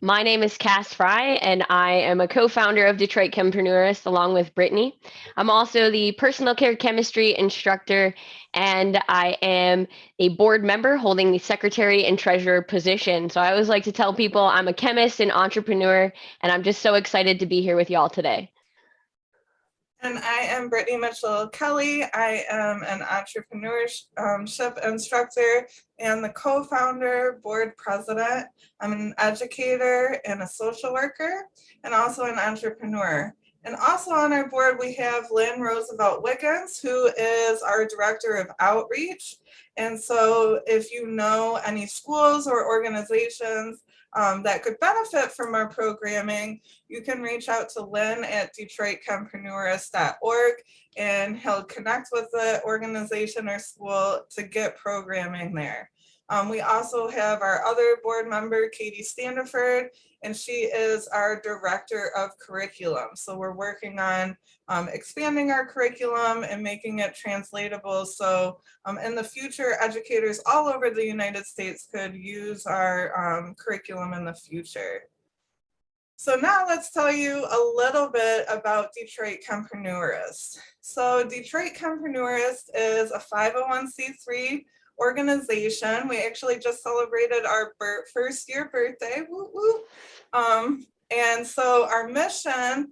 My name is Cass Fry, and I am a co-founder of Detroit CHEMpreneurIST along with Brittany. I'm also the personal care chemistry instructor, and I am a board member holding the secretary and treasurer position. So I always like to tell people I'm a chemist and entrepreneur, and I'm just so excited to be here with y'all today. And I am Brittany Mitchell-Kelly. I am an entrepreneurship instructor and the co-founder, board president. I'm an educator and a social worker, and also an entrepreneur. And also on our board, we have Lynn Roosevelt-Wiggins, who is our director of outreach. And so if you know any schools or organizations that could benefit from our programming, you can reach out to Lynn at DetroitChempreneurIST.org, and he'll connect with the organization or school to get programming there. We also have our other board member, Katie Standiford, and she is our director of curriculum. So we're working on expanding our curriculum and making it translatable. So in the future, educators all over the United States could use our curriculum in the future. So now let's tell you a little bit about Detroit CHEMpreneurIST. So Detroit CHEMpreneurIST is a 501c3 organization. We actually just celebrated our first year birthday. Woo woo. And so our mission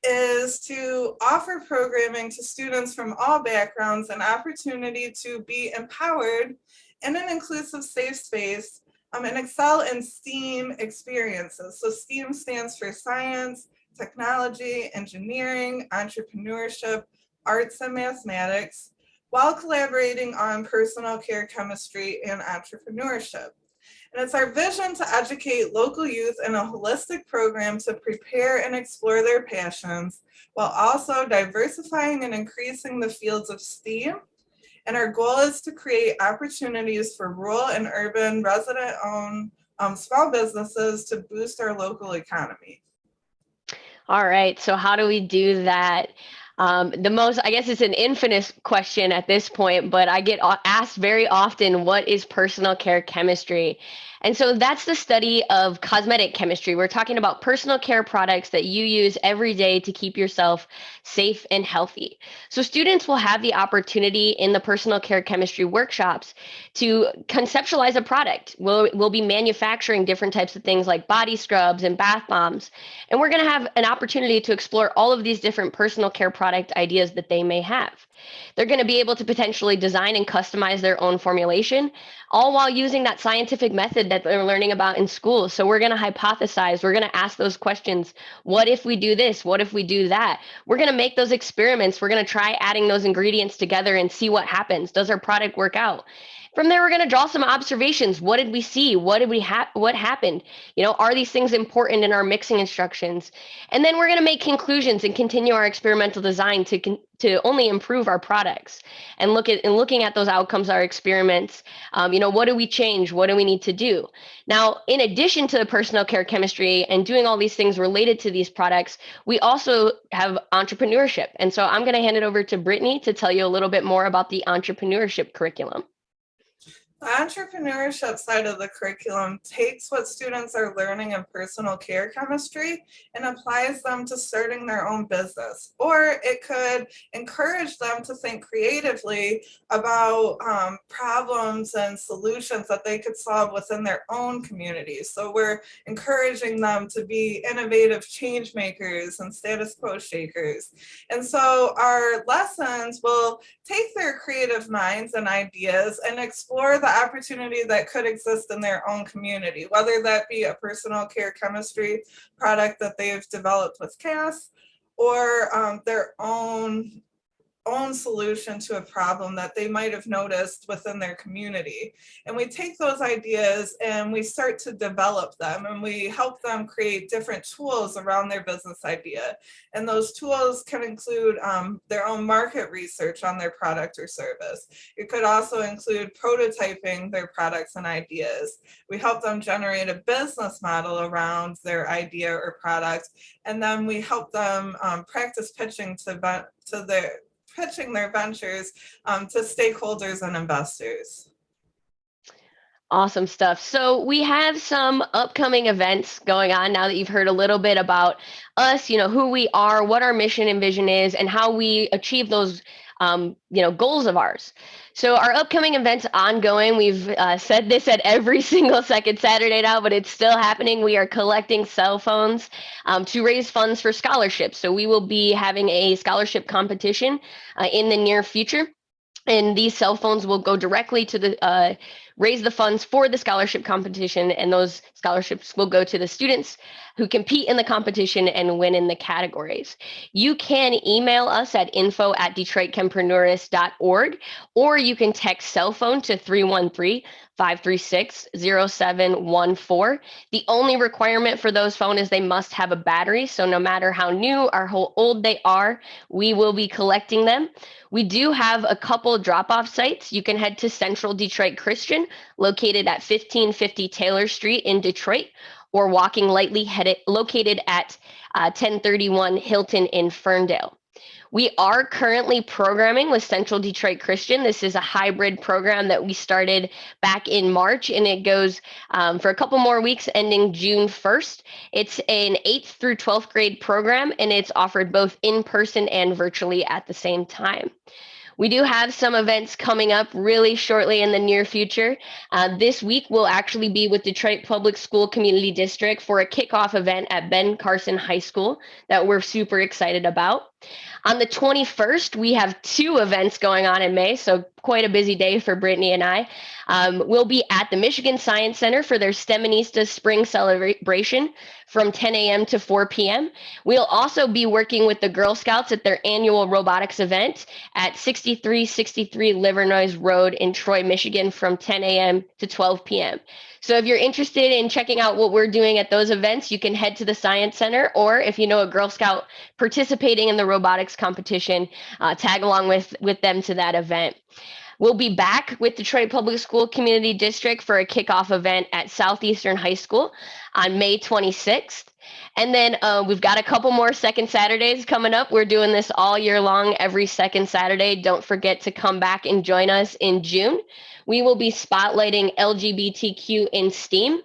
is to offer programming to students from all backgrounds an opportunity to be empowered in an inclusive, safe space and excel in STEAM experiences. So STEAM stands for science, technology, engineering, entrepreneurship, arts, and mathematics, while collaborating on personal care chemistry and entrepreneurship. And it's our vision to educate local youth in a holistic program to prepare and explore their passions, while also diversifying and increasing the fields of STEAM. And our goal is to create opportunities for rural and urban resident-owned small businesses to boost our local economy. All right, so how do we do that? I guess it's an infinite question at this point, but I get asked very often, what is personal care chemistry? And so that's the study of cosmetic chemistry. We're talking about personal care products that you use every day to keep yourself safe and healthy. So students will have the opportunity in the personal care chemistry workshops to conceptualize a product. We'll be manufacturing different types of things like body scrubs and bath bombs. And we're going to have an opportunity to explore all of these different personal care product ideas that they may have. They're going to be able to potentially design and customize their own formulation, all while using that scientific method that they're learning about in school. So we're going to hypothesize, we're going to ask those questions. What if we do this? What if we do that? We're going to make those experiments. We're going to try adding those ingredients together and see what happens. Does our product work out? From there, we're going to draw some observations. What did we see? What happened? Are these things important in our mixing instructions? And then we're going to make conclusions and continue our experimental design to only improve our products, and looking at those outcomes, our experiments. What do we change? What do we need to do? Now, in addition to the personal care chemistry and doing all these things related to these products, we also have entrepreneurship. And so I'm going to hand it over to Brittany to tell you a little bit more about the entrepreneurship curriculum. The entrepreneurship side of the curriculum takes what students are learning in personal care chemistry and applies them to starting their own business. Or it could encourage them to think creatively about problems and solutions that they could solve within their own communities. So we're encouraging them to be innovative change makers and status quo shakers. And so our lessons will take their creative minds and ideas and explore the opportunity that could exist in their own community, whether that be a personal care chemistry product that they've developed with Cass, or their own solution to a problem that they might have noticed within their community. And we take those ideas and we start to develop them, and we help them create different tools around their business idea. And those tools can include their own market research on their product or service. It could also include prototyping their products and ideas. We help them generate a business model around their idea or product, and then we help them practice pitching pitching their ventures to stakeholders and investors. Awesome stuff. So we have some upcoming events going on now that you've heard a little bit about us, who we are, what our mission and vision is, and how we achieve those, goals of ours. So our upcoming events ongoing. We've said this at every single second Saturday now, but it's still happening. We are collecting cell phones to raise funds for scholarships. So we will be having a scholarship competition in the near future. And these cell phones will go directly to the raise the funds for the scholarship competition, and those scholarships will go to the students who compete in the competition and win in the categories. You can email us at info@DetroitChempreneurIST.org, or you can text cell phone to 313-536-0714. The only requirement for those phones is they must have a battery, so no matter how new or how old they are, we will be collecting them. We do have a couple drop-off sites. You can head to Central Detroit Christian, located at 1550 Taylor Street in Detroit, or Walking Lightly, located at 1031 Hilton in Ferndale. We are currently programming with Central Detroit Christian. This is a hybrid program that we started back in March, and it goes for a couple more weeks ending June 1st. It's an 8th through 12th grade program, and it's offered both in person and virtually at the same time. We do have some events coming up really shortly in the near future. This week will actually be with Detroit Public School Community District for a kickoff event at Ben Carson High School that we're super excited about. On the 21st, we have 2 events going on in May, so quite a busy day for Brittany and I. We'll be at the Michigan Science Center for their STEMinista Spring Celebration from 10 a.m. to 4 p.m. We'll also be working with the Girl Scouts at their annual robotics event at 6363 Livernois Road in Troy, Michigan from 10 a.m. to 12 p.m. So if you're interested in checking out what we're doing at those events, you can head to the Science Center, or if you know a Girl Scout participating in the robotics competition, tag along with them to that event. We'll be back with Detroit Public School Community District for a kickoff event at Southeastern High School on May 26th. And then we've got a couple more second Saturdays coming up. We're doing this all year long, every second Saturday. Don't forget to come back and join us in June. We will be spotlighting LGBTQ in STEAM.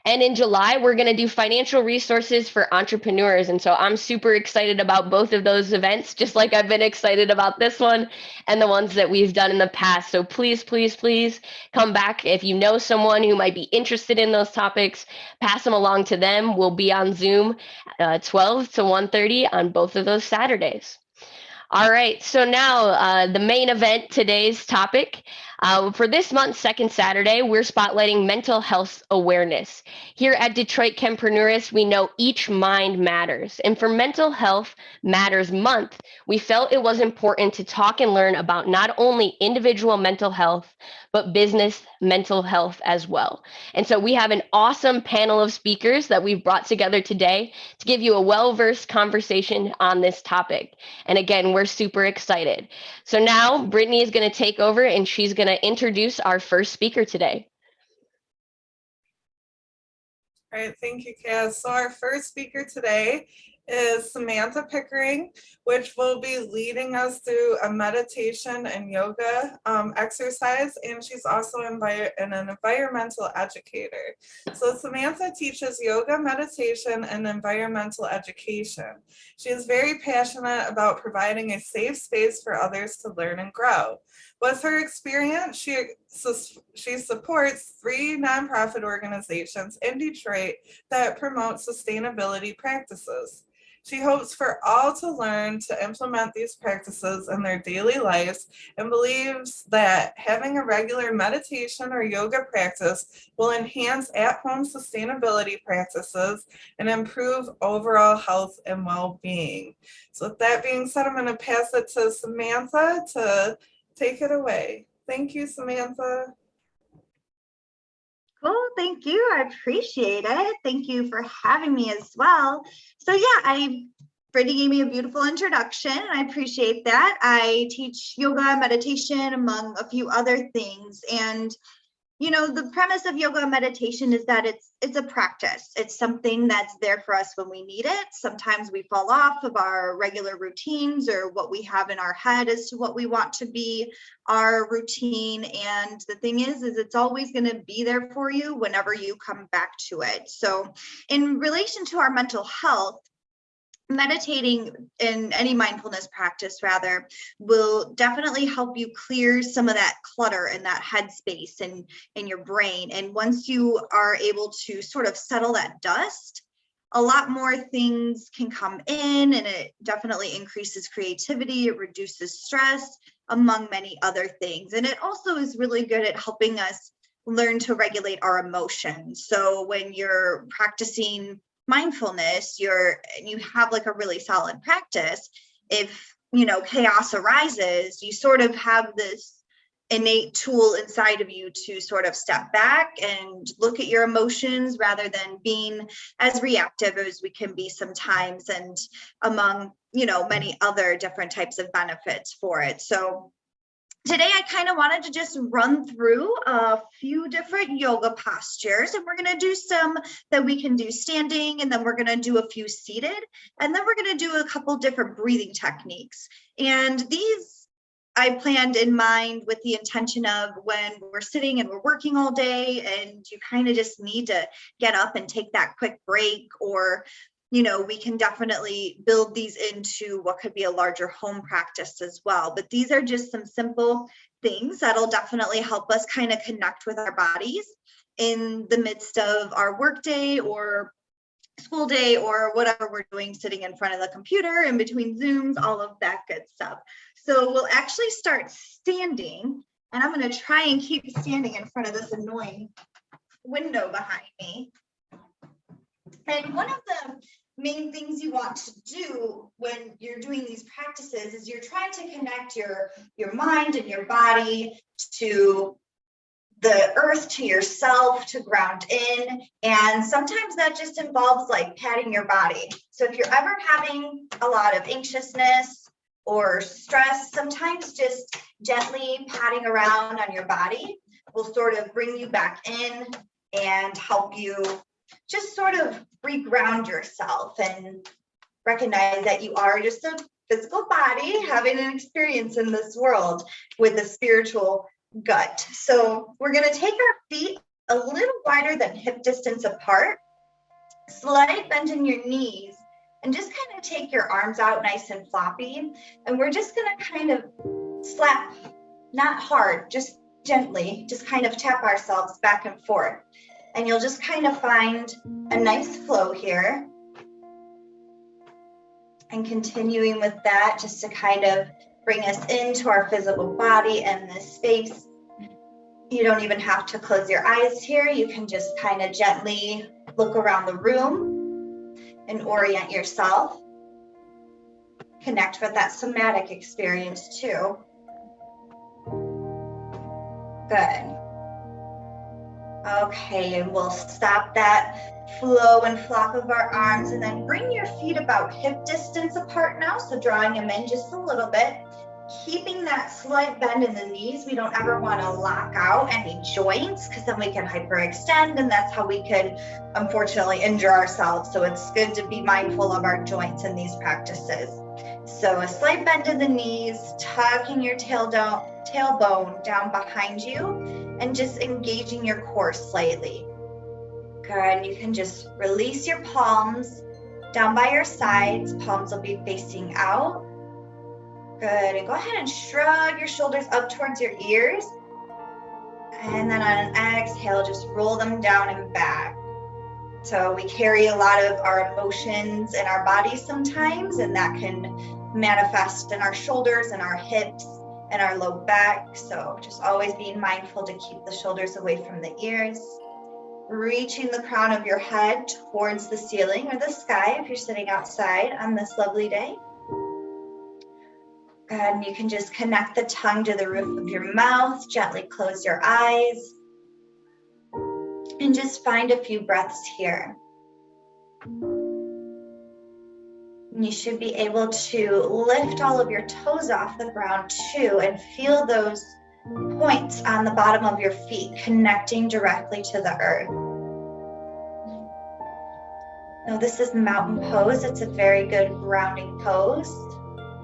And in July, we're going to do financial resources for entrepreneurs. And so I'm super excited about both of those events, just like I've been excited about this one and the ones that we've done in the past. So please, please, please come back. If you know someone who might be interested in those topics, pass them along to them. We'll be on Zoom 12 to 1:30 on both of those Saturdays. All right, so now the main event, today's topic. For this month's second Saturday, we're spotlighting mental health awareness. Here at Detroit CHEMpreneurIST, we know each mind matters. And for Mental Health Matters Month, we felt it was important to talk and learn about not only individual mental health, but business mental health as well. And so we have an awesome panel of speakers that we've brought together today to give you a well-versed conversation on this topic. And again, we're super excited. So now Brittany is going to take over, and she's going to introduce our first speaker today. All right, thank you, Kaz. So our first speaker today is Samantha Pickering, which will be leading us through a meditation and yoga exercise, and she's also an environmental educator. So Samantha teaches yoga, meditation, and environmental education. She is very passionate about providing a safe space for others to learn and grow. With her experience, she supports 3 nonprofit organizations in Detroit that promote sustainability practices. She hopes for all to learn to implement these practices in their daily lives and believes that having a regular meditation or yoga practice will enhance at-home sustainability practices and improve overall health and well-being. So with that being said, I'm going to pass it to Samantha to take it away. Thank you, Samantha. Cool, thank you. I appreciate it. Thank you for having me as well. So yeah, Brittany gave me a beautiful introduction, and I appreciate that. I teach yoga, meditation, among a few other things. And you know, the premise of yoga and meditation is that it's a practice. It's something that's there for us when we need it. Sometimes we fall off of our regular routines or what we have in our head as to what we want to be our routine. And the thing is it's always going to be there for you whenever you come back to it. So in relation to our mental health, meditating in any mindfulness practice rather will definitely help you clear some of that clutter in that headspace and in your brain. And once you are able to sort of settle that dust, a lot more things can come in, and it definitely increases creativity, it reduces stress, among many other things. And it also is really good at helping us learn to regulate our emotions. So when you're practicing mindfulness, you have like a really solid practice. If, you know, chaos arises, you sort of have this innate tool inside of you to sort of step back and look at your emotions rather than being as reactive as we can be sometimes, and among, you know, many other different types of benefits for it. So today, I kind of wanted to just run through a few different yoga postures, and we're going to do some that we can do standing, and then we're going to do a few seated, and then we're going to do a couple different breathing techniques. And these I planned in mind with the intention of when we're sitting and we're working all day and you kind of just need to get up and take that quick break, or you know, we can definitely build these into what could be a larger home practice as well. But these are just some simple things that'll definitely help us kind of connect with our bodies in the midst of our workday or school day or whatever we're doing, sitting in front of the computer, in between Zooms, all of that good stuff. So we'll actually start standing, and I'm going to try and keep standing in front of this annoying window behind me. And one of the main things you want to do when you're doing these practices is you're trying to connect your mind and your body to the earth, to yourself, to ground in. And sometimes that just involves like patting your body. So if you're ever having a lot of anxiousness or stress, sometimes just gently patting around on your body will sort of bring you back in and help you just sort of reground yourself and recognize that you are just a physical body having an experience in this world with a spiritual gut. So we're going to take our feet a little wider than hip distance apart, slight bend in your knees, and just kind of take your arms out nice and floppy. And we're just going to kind of slap, not hard, just gently, just kind of tap ourselves back and forth. And you'll just kind of find a nice flow here. And continuing with that, just to kind of bring us into our physical body and this space. You don't even have to close your eyes here. You can just kind of gently look around the room and orient yourself. Connect with that somatic experience too. Good. Okay, and we'll stop that flow and flop of our arms, and then bring your feet about hip distance apart now. So drawing them in just a little bit, keeping that slight bend in the knees. We don't ever want to lock out any joints, because then we can hyperextend, and that's how we could unfortunately injure ourselves. So it's good to be mindful of our joints in these practices. So a slight bend in the knees, tucking your tailbone down behind you, and just engaging your core slightly. Good, and you can just release your palms down by your sides. Palms will be facing out. Good, and go ahead and shrug your shoulders up towards your ears. And then on an exhale, just roll them down and back. So we carry a lot of our emotions in our bodies sometimes, and that can manifest in our shoulders and our hips and our low back. So just always being mindful to keep the shoulders away from the ears. Reaching the crown of your head towards the ceiling or the sky if you're sitting outside on this lovely day. And you can just connect the tongue to the roof of your mouth, gently close your eyes, and just find a few breaths here. You should be able to lift all of your toes off the ground too, and feel those points on the bottom of your feet, connecting directly to the earth. Now this is mountain pose. It's a very good grounding pose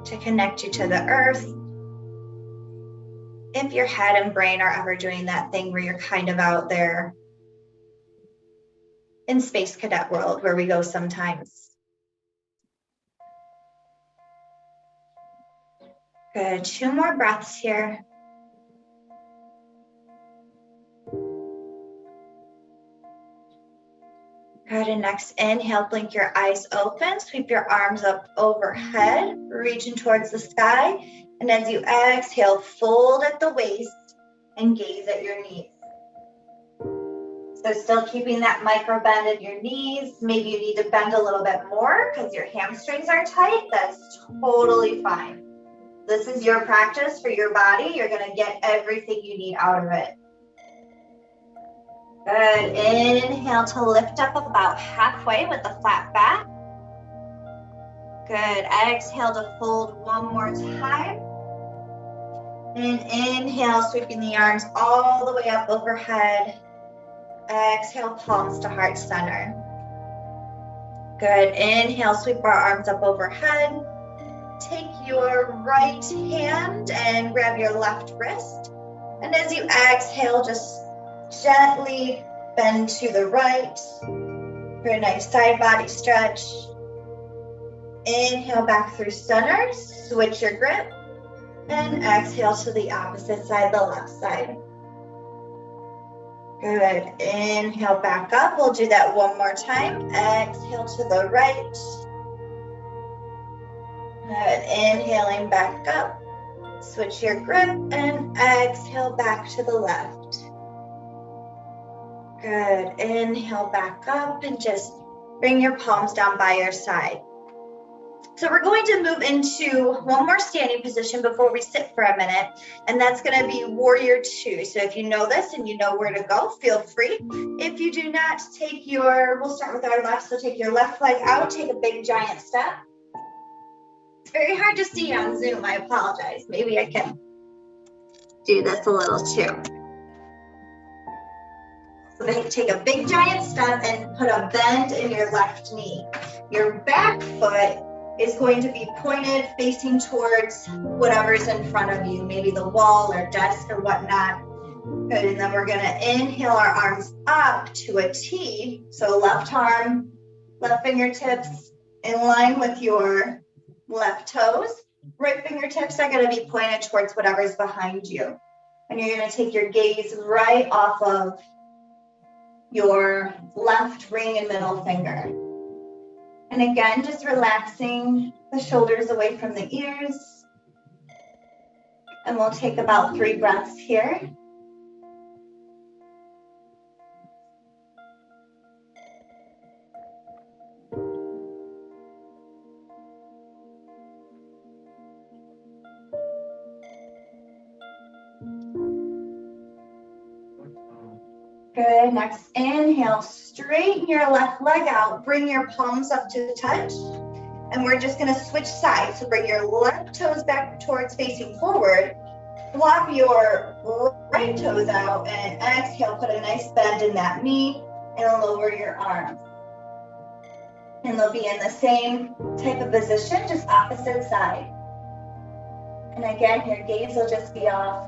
to connect you to the earth. If your head and brain are ever doing that thing where you're kind of out there in space cadet world where we go sometimes. Good, 2 more breaths here. Good, and next inhale, blink your eyes open, sweep your arms up overhead, reaching towards the sky. And as you exhale, fold at the waist and gaze at your knees. So still keeping that micro bend in your knees. Maybe you need to bend a little bit more because your hamstrings are tight. That's totally fine. This is your practice for your body. You're going to get everything you need out of it. Good. Inhale to lift up about halfway with the flat back. Good. Exhale to fold one more time. And inhale, sweeping the arms all the way up overhead. Exhale, palms to heart center. Good. Inhale, sweep our arms up overhead. Take your right hand and grab your left wrist. And as you exhale, just gently bend to the right for a nice side body stretch. Inhale back through center, switch your grip, and exhale to the opposite side, the left side. Good. Inhale back up. We'll do that one more time. Exhale to the right. Good. Inhaling back up. Switch your grip and exhale back to the left. Good. Inhale back up and just bring your palms down by your side. So we're going to move into one more standing position before we sit for a minute, and that's going to be Warrior 2. So if you know this and you know where to go, feel free. If you do not, we'll start with our left, so take your left leg out, take a big giant step. It's very hard to see on Zoom, I apologize. Maybe I can do this a little too. So take a big giant step and put a bend in your left knee. Your back foot is going to be pointed facing towards whatever's in front of you, maybe the wall or desk or whatnot. Good, and then we're gonna inhale our arms up to a T. So left arm, left fingertips in line with your left toes. Right fingertips are gonna be pointed towards whatever's behind you. And you're gonna take your gaze right off of your left ring and middle finger. And again, just relaxing the shoulders away from the ears. And we'll take about 3 breaths here. Good, next inhale, straighten your left leg out, bring your palms up to touch, and we're just gonna switch sides. So bring your left toes back towards facing forward, flop your right toes out, and exhale, put a nice bend in that knee, and lower your arms. And they'll be in the same type of position, just opposite side. And again, your gaze will just be off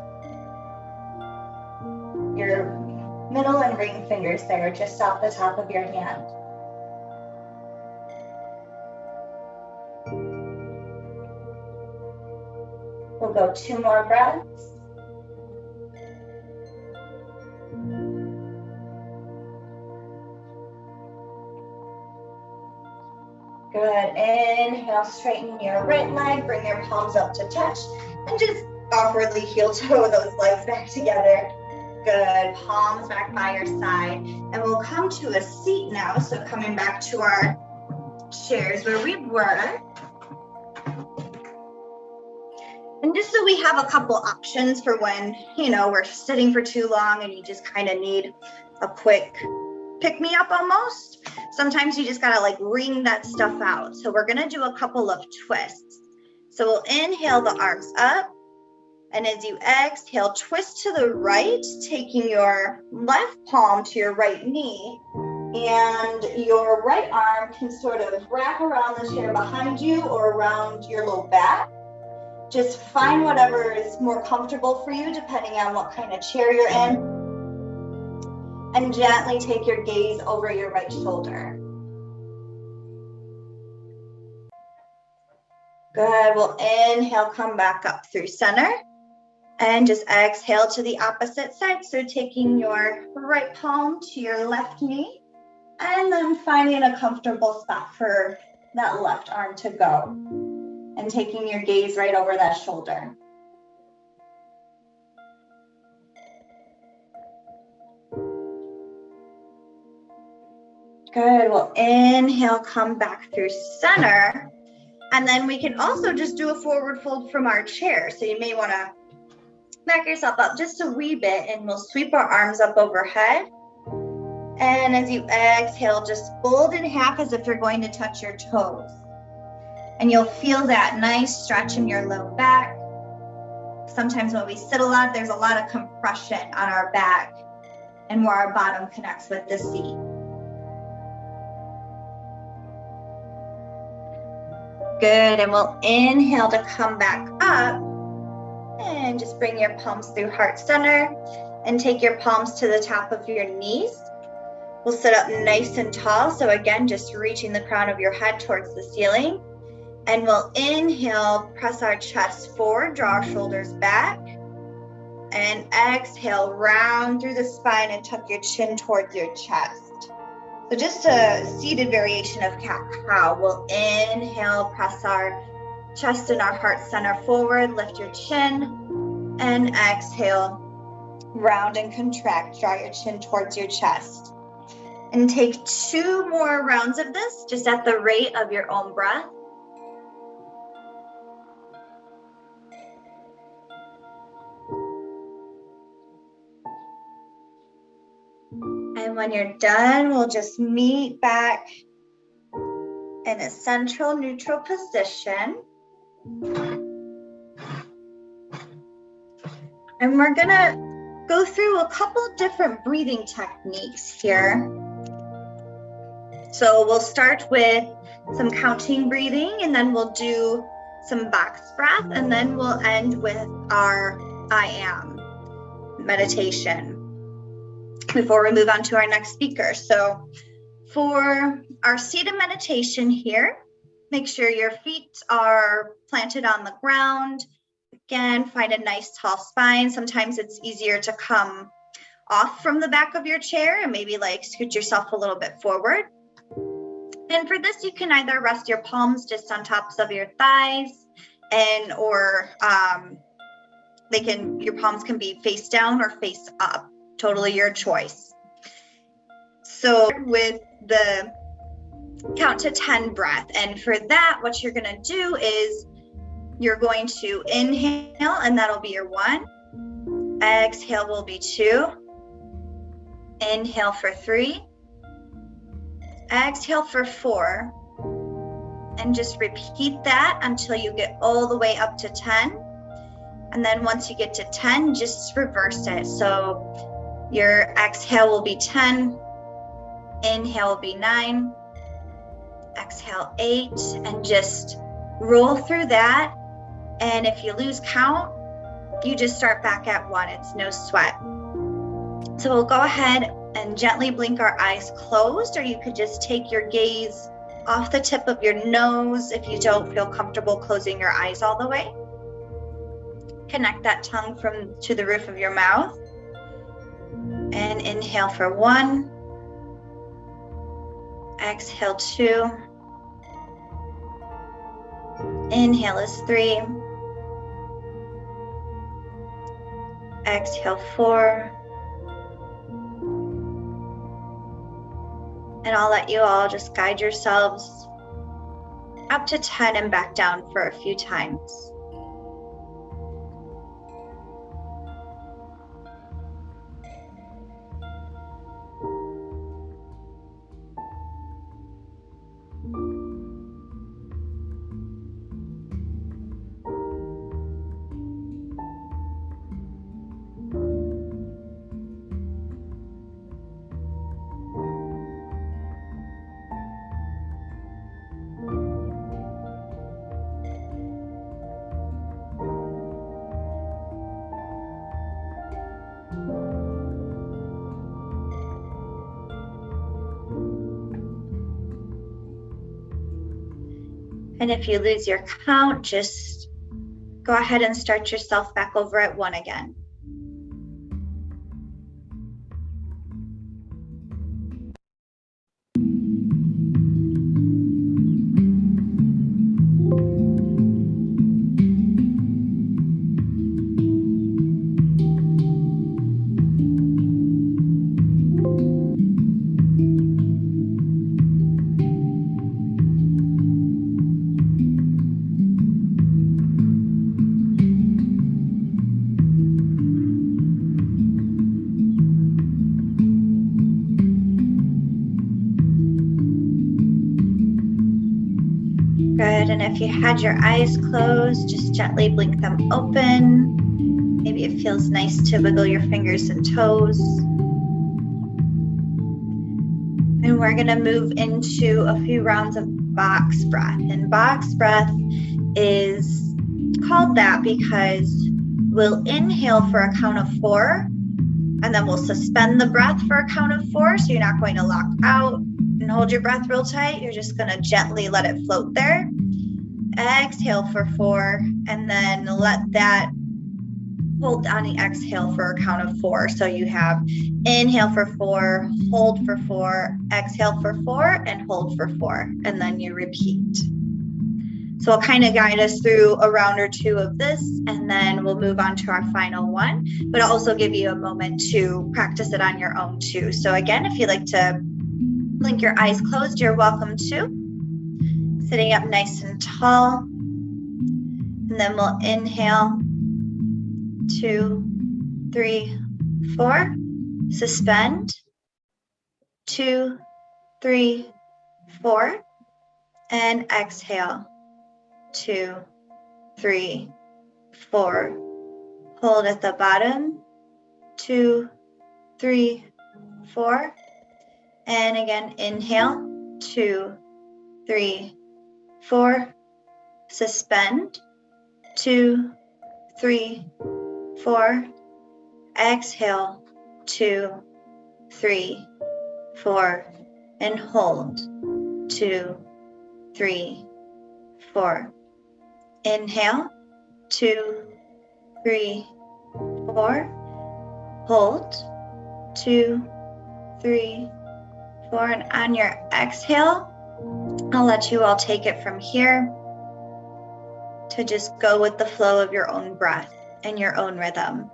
your middle and ring fingers there, just off the top of your hand. We'll go 2 more breaths. Good, inhale, straighten your right leg, bring your palms up to touch, and just awkwardly heel toe those legs back together. Good, palms back by your side. And we'll come to a seat now. So coming back to our chairs where we were. And just so we have a couple options for when, we're sitting for too long and you just kind of need a quick pick-me-up almost. Sometimes you just gotta wring that stuff out. So we're gonna do a couple of twists. So we'll inhale the arms up. And as you exhale, twist to the right, taking your left palm to your right knee, and your right arm can sort of wrap around the chair behind you or around your low back. Just find whatever is more comfortable for you, depending on what kind of chair you're in. And gently take your gaze over your right shoulder. Good. We'll inhale, come back up through center. And just exhale to the opposite side. So taking your right palm to your left knee, and then finding a comfortable spot for that left arm to go. And taking your gaze right over that shoulder. Good. We'll inhale, come back through center. And then we can also just do a forward fold from our chair. So you may want to back yourself up just a wee bit, and we'll sweep our arms up overhead. And as you exhale, just fold in half as if you're going to touch your toes. And you'll feel that nice stretch in your low back. Sometimes when we sit a lot, there's a lot of compression on our back and where our bottom connects with the seat. Good, and we'll inhale to come back up. And just bring your palms through heart center and take your palms to the top of your knees. We'll sit up nice and tall. So again, just reaching the crown of your head towards the ceiling. And we'll inhale, press our chest forward, draw our shoulders back. And exhale, round through the spine and tuck your chin towards your chest. So just a seated variation of cat-cow. We'll inhale, press our chest and our heart center forward, lift your chin, and exhale, round and contract, draw your chin towards your chest. And take 2 more rounds of this, just at the rate of your own breath. And when you're done, we'll just meet back in a central neutral position. And we're gonna go through a couple different breathing techniques here. So we'll start with some counting breathing, and then we'll do some box breath, and then we'll end with our I am meditation before we move on to our next speaker. So for our seated meditation here, make sure your feet are planted on the ground. Again, find a nice tall spine. Sometimes it's easier to come off from the back of your chair and maybe like scoot yourself a little bit forward. And for this, you can either rest your palms just on tops of your thighs, and or your palms can be face down or face up. Totally your choice. So with the count to 10 breath, and for that, what you're gonna do is you're going to inhale, and that'll be your 1. Exhale will be 2. Inhale for 3. Exhale for 4. And just repeat that until you get all the way up to 10. And then once you get to 10, just reverse it. So your exhale will be 10. Inhale will be 9. Exhale 8, and just roll through that. And if you lose count, you just start back at 1. It's no sweat. So we'll go ahead and gently blink our eyes closed, or you could just take your gaze off the tip of your nose if you don't feel comfortable closing your eyes all the way. Connect that tongue to the roof of your mouth. And inhale for 1. Exhale 2. Inhale is 3. Exhale 4. And I'll let you all just guide yourselves up to 10 and back down for a few times. And if you lose your count, just go ahead and start yourself back over at 1 again. Good, and if you had your eyes closed, just gently blink them open. Maybe it feels nice to wiggle your fingers and toes. And we're gonna move into a few rounds of box breath. And box breath is called that because we'll inhale for a count of 4, and then we'll suspend the breath for a count of 4. So you're not going to lock out and hold your breath real tight. You're just going to gently let it float there. Exhale for 4, and then let that hold on the exhale for a count of 4. So you have inhale for 4, hold for 4, exhale for 4, and hold for 4, and then you repeat. So I'll kind of guide us through a round or 2 of this, and then we'll move on to our final one, but I'll also give you a moment to practice it on your own too. So again, if you'd like to blink your eyes closed, you're welcome to. Sitting up nice and tall, and then we'll inhale, 2, 3, 4, suspend, 2, 3, 4, and exhale, 2, 3, 4, hold at the bottom, 2, 3, 4, and again, inhale, 2, 3, 4, suspend, 2, 3, 4, exhale, 2, 3, 4, and hold, 2, 3, 4. Inhale, 2, 3, 4, hold, 2, 3, 4, and on your exhale, I'll let you all take it from here to just go with the flow of your own breath and your own rhythm.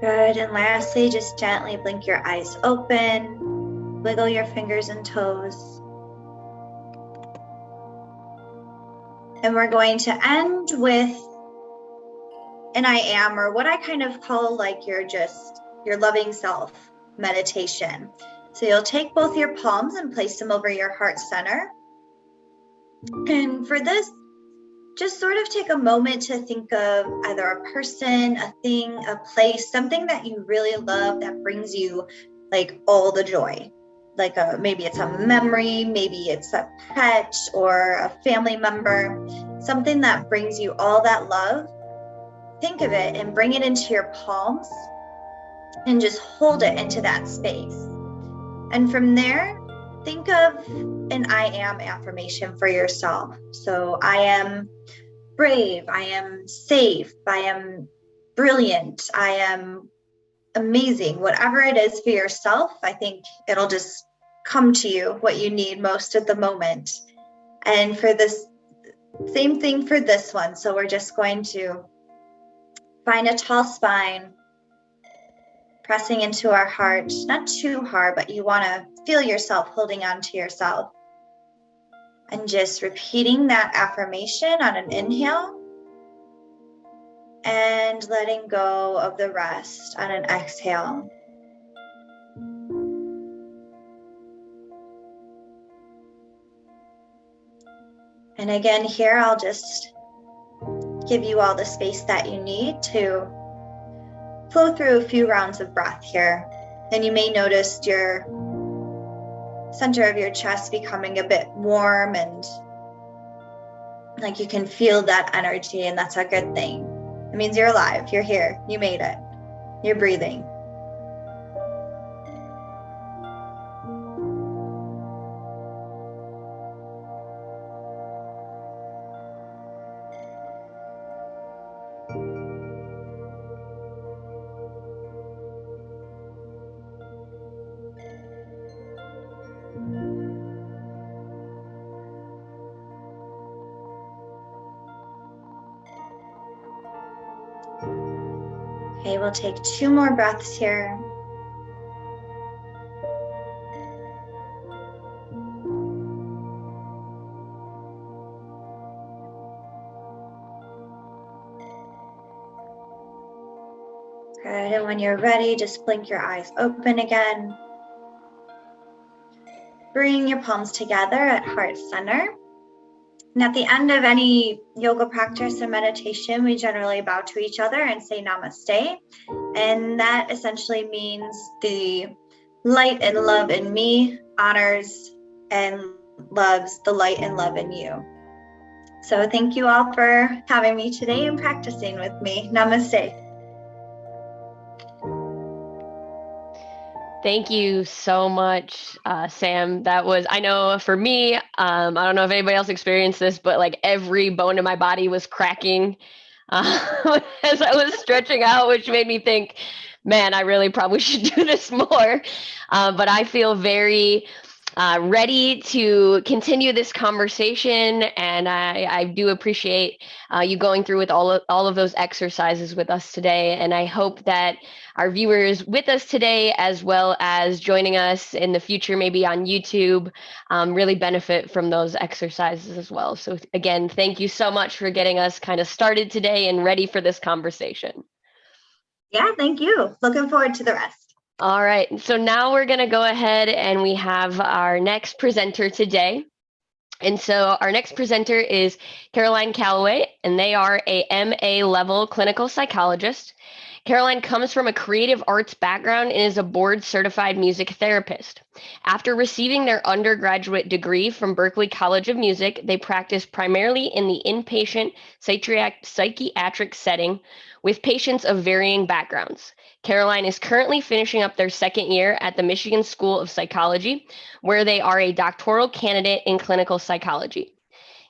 Good, and lastly, just gently blink your eyes open, wiggle your fingers and toes. And we're going to end with an I am, or what I kind of call like your loving self meditation. So you'll take both your palms and place them over your heart center. And for this, just sort of take a moment to think of either a person, a thing, a place, something that you really love that brings you like all the joy. Like maybe it's a memory, maybe it's a pet or a family member, something that brings you all that love. Think of it and bring it into your palms and just hold it into that space. And from there, think of an I am affirmation for yourself. So I am brave, I am safe, I am brilliant, I am amazing. Whatever it is for yourself, I think it'll just come to you what you need most at the moment. And for this, same thing for this one. So we're just going to find a tall spine, pressing into our heart, not too hard, but you want to feel yourself holding on to yourself. And just repeating that affirmation on an inhale and letting go of the rest on an exhale. And again, here, I'll just give you all the space that you need to flow through a few rounds of breath here. And you may notice your center of your chest becoming a bit warm and like you can feel that energy, and that's a good thing. It means you're alive, you're here, you made it, you're breathing. Okay, we'll take 2 more breaths here. Good, and when you're ready, just blink your eyes open again. Bring your palms together at heart center. And at the end of any yoga practice or meditation, we generally bow to each other and say namaste. And that essentially means the light and love in me honors and loves the light and love in you. So thank you all for having me today and practicing with me. Namaste. Thank you so much, Sam. That was, I know for me, I don't know if anybody else experienced this, but like every bone in my body was cracking as I was stretching out, which made me think, man, I really probably should do this more. But I feel very ready to continue this conversation, and I do appreciate you going through with all of those exercises with us today. And I hope that our viewers with us today, as well as joining us in the future, maybe on YouTube, really benefit from those exercises as well. So again, thank you so much for getting us kind of started today and ready for this conversation. Yeah, thank you. Looking forward to the rest. All right, so now we're going to go ahead and we have our next presenter today. And so our next presenter is Caroline Callaway, and they are a MA level clinical psychologist. Caroline comes from a creative arts background and is a board certified music therapist. After receiving their undergraduate degree from Berklee College of Music, they practice primarily in the inpatient psychiatric setting with patients of varying backgrounds. Caroline is currently finishing up their second year at the Michigan School of Psychology, where they are a doctoral candidate in clinical psychology.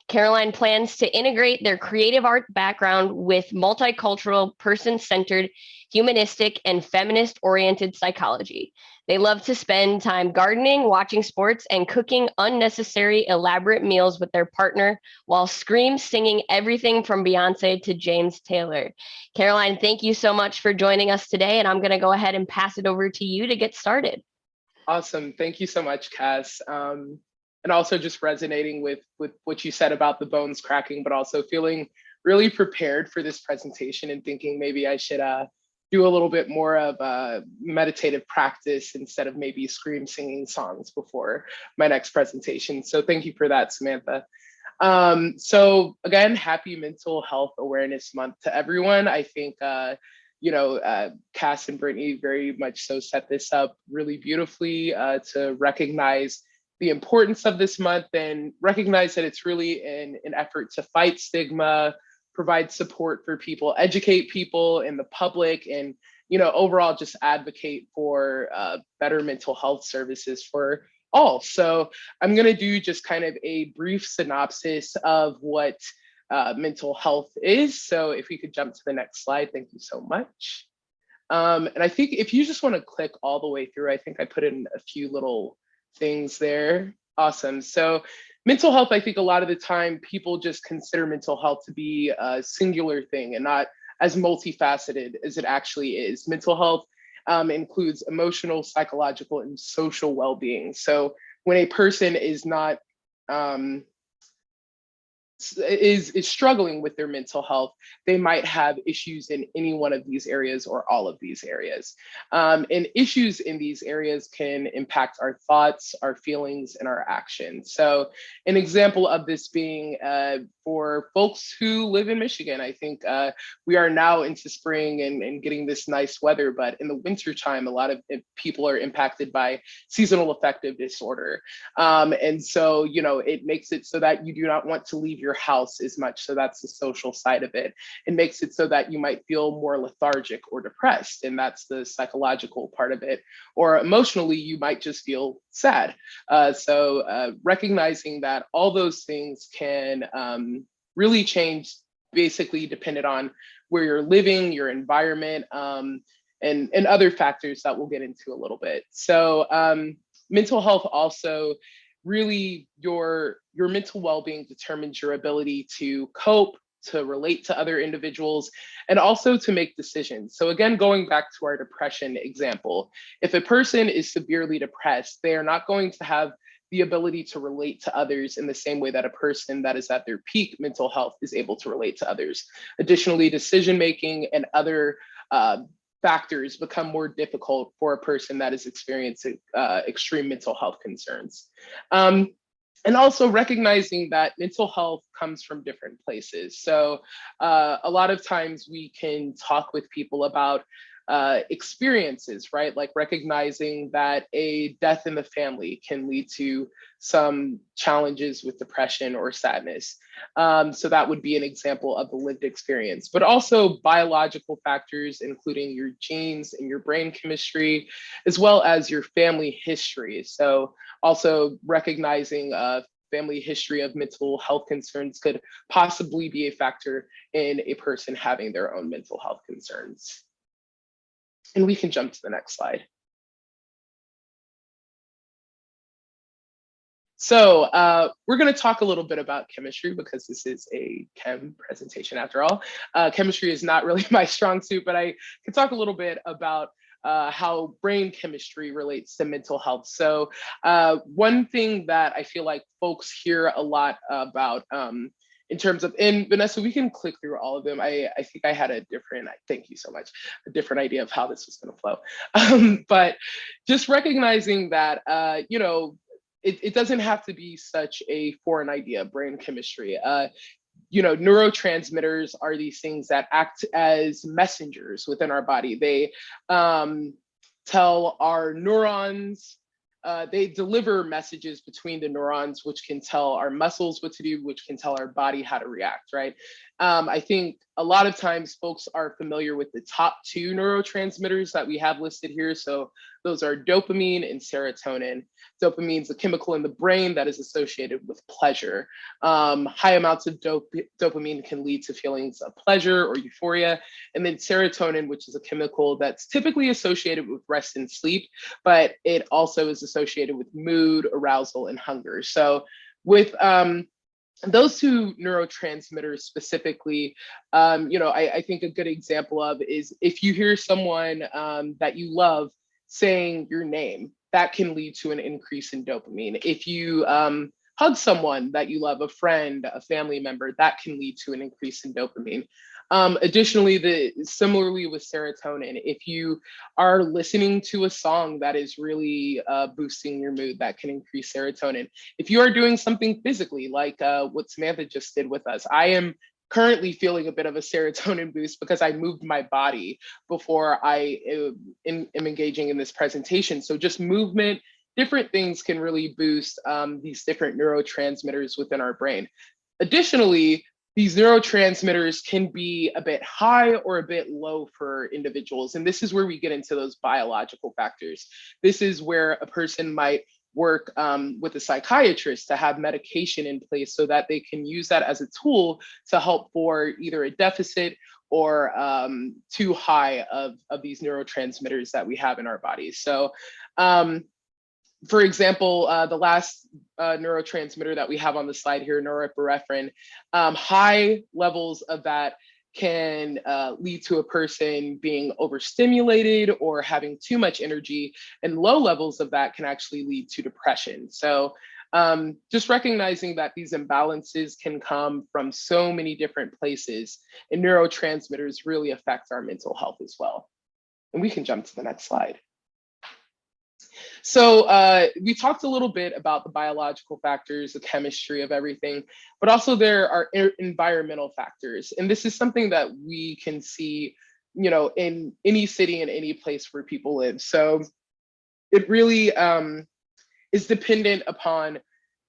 Caroline plans to integrate their creative art background with multicultural, person-centered, humanistic, and feminist-oriented psychology. They love to spend time gardening, watching sports, and cooking unnecessary, elaborate meals with their partner while singing everything from Beyonce to James Taylor. Caroline, thank you so much for joining us today, and I'm going to go ahead and pass it over to you to get started. Awesome. Thank you so much, Cass. And also just resonating with what you said about the bones cracking, but also feeling really prepared for this presentation and thinking maybe I should do a little bit more of a meditative practice instead of maybe singing songs before my next presentation. So thank you for that, Samantha. So again, happy Mental Health Awareness Month to everyone. I think Cass and Brittany very much so set this up really beautifully to recognize the importance of this month and recognize that it's really an effort to fight stigma, provide support for people, educate people in the public, and overall just advocate for better mental health services for all. So I'm going to do just kind of a brief synopsis of what mental health is. So if we could jump to the next slide, thank you so much. And I think if you just want to click all the way through, I think I put in a few little things there. Awesome. So mental health, I think a lot of the time people just consider mental health to be a singular thing and not as multifaceted as it actually is. Mental health includes emotional, psychological, and social well-being. So when a person is not is struggling with their mental health, they might have issues in any one of these areas or all of these areas. And issues in these areas can impact our thoughts, our feelings, and our actions. So an example of this being for folks who live in Michigan, I think we are now into spring and getting this nice weather, but in the wintertime, a lot of people are impacted by seasonal affective disorder. And so, you know, it makes it so that you do not want to leave your house as much. So that's the social side of it. It makes it so that you might feel more lethargic or depressed, and that's the psychological part of it. Or emotionally, you might just feel sad. So recognizing that all those things can really change, basically dependent on where you're living, your environment, and other factors that we'll get into a little bit. So mental health also, really your mental well-being determines your ability to cope, to relate to other individuals, and also to make decisions. So again, going back to our depression example, if a person is severely depressed, they are not going to have the ability to relate to others in the same way that a person that is at their peak mental health is able to relate to others. Additionally, decision-making and other factors become more difficult for a person that is experiencing extreme mental health concerns. And also recognizing that mental health comes from different places. So a lot of times we can talk with people about experiences, right? Like recognizing that a death in the family can lead to some challenges with depression or sadness. So that would be an example of the lived experience, but also biological factors, including your genes and your brain chemistry, as well as your family history. So also recognizing family history of mental health concerns could possibly be a factor in a person having their own mental health concerns. And we can jump to the next slide. So we're going to talk a little bit about chemistry because this is a chem presentation after all. Chemistry is not really my strong suit, but I can talk a little bit about how brain chemistry relates to mental health. So one thing that I feel like folks hear a lot about in terms of, and Vanessa, we can click through all of them. I think I had a different, thank you so much, a different idea of how this was going to flow. But just recognizing that, you know, it doesn't have to be such a foreign idea, brain chemistry. You know, neurotransmitters are these things that act as messengers within our body. They tell our neurons, they deliver messages between the neurons, which can tell our muscles what to do, which can tell our body how to react, right? I think a lot of times folks are familiar with the top two neurotransmitters that we have listed here. So those are dopamine and serotonin. Dopamine is a chemical in the brain that is associated with pleasure. High amounts of dopamine can lead to feelings of pleasure or euphoria. And then serotonin, which is a chemical that's typically associated with rest and sleep, but it also is associated with mood, arousal, and hunger. So with those two neurotransmitters specifically, you know, I think a good example of is if you hear someone that you love saying your name, that can lead to an increase in dopamine. If you hug someone that you love, a friend, a family member, that can lead to an increase in dopamine. Additionally, similarly with serotonin, if you are listening to a song that is really boosting your mood, that can increase serotonin. If you are doing something physically, like what Samantha just did with us, I am currently feeling a bit of a serotonin boost because I moved my body before I am engaging in this presentation. So just movement, different things can really boost these different neurotransmitters within our brain. Additionally, these neurotransmitters can be a bit high or a bit low for individuals. And this is where we get into those biological factors. This is where a person might work with a psychiatrist to have medication in place so that they can use that as a tool to help for either a deficit or too high of these neurotransmitters that we have in our bodies. So for example, the last neurotransmitter that we have on the slide here, norepinephrine, high levels of that can lead to a person being overstimulated or having too much energy, and low levels of that can actually lead to depression. So just recognizing that these imbalances can come from so many different places, and neurotransmitters really affect our mental health as well. And we can jump to the next slide. So we talked a little bit about the biological factors, the chemistry of everything, but also there are environmental factors. And this is something that we can see, in any city and any place where people live. So it really is dependent upon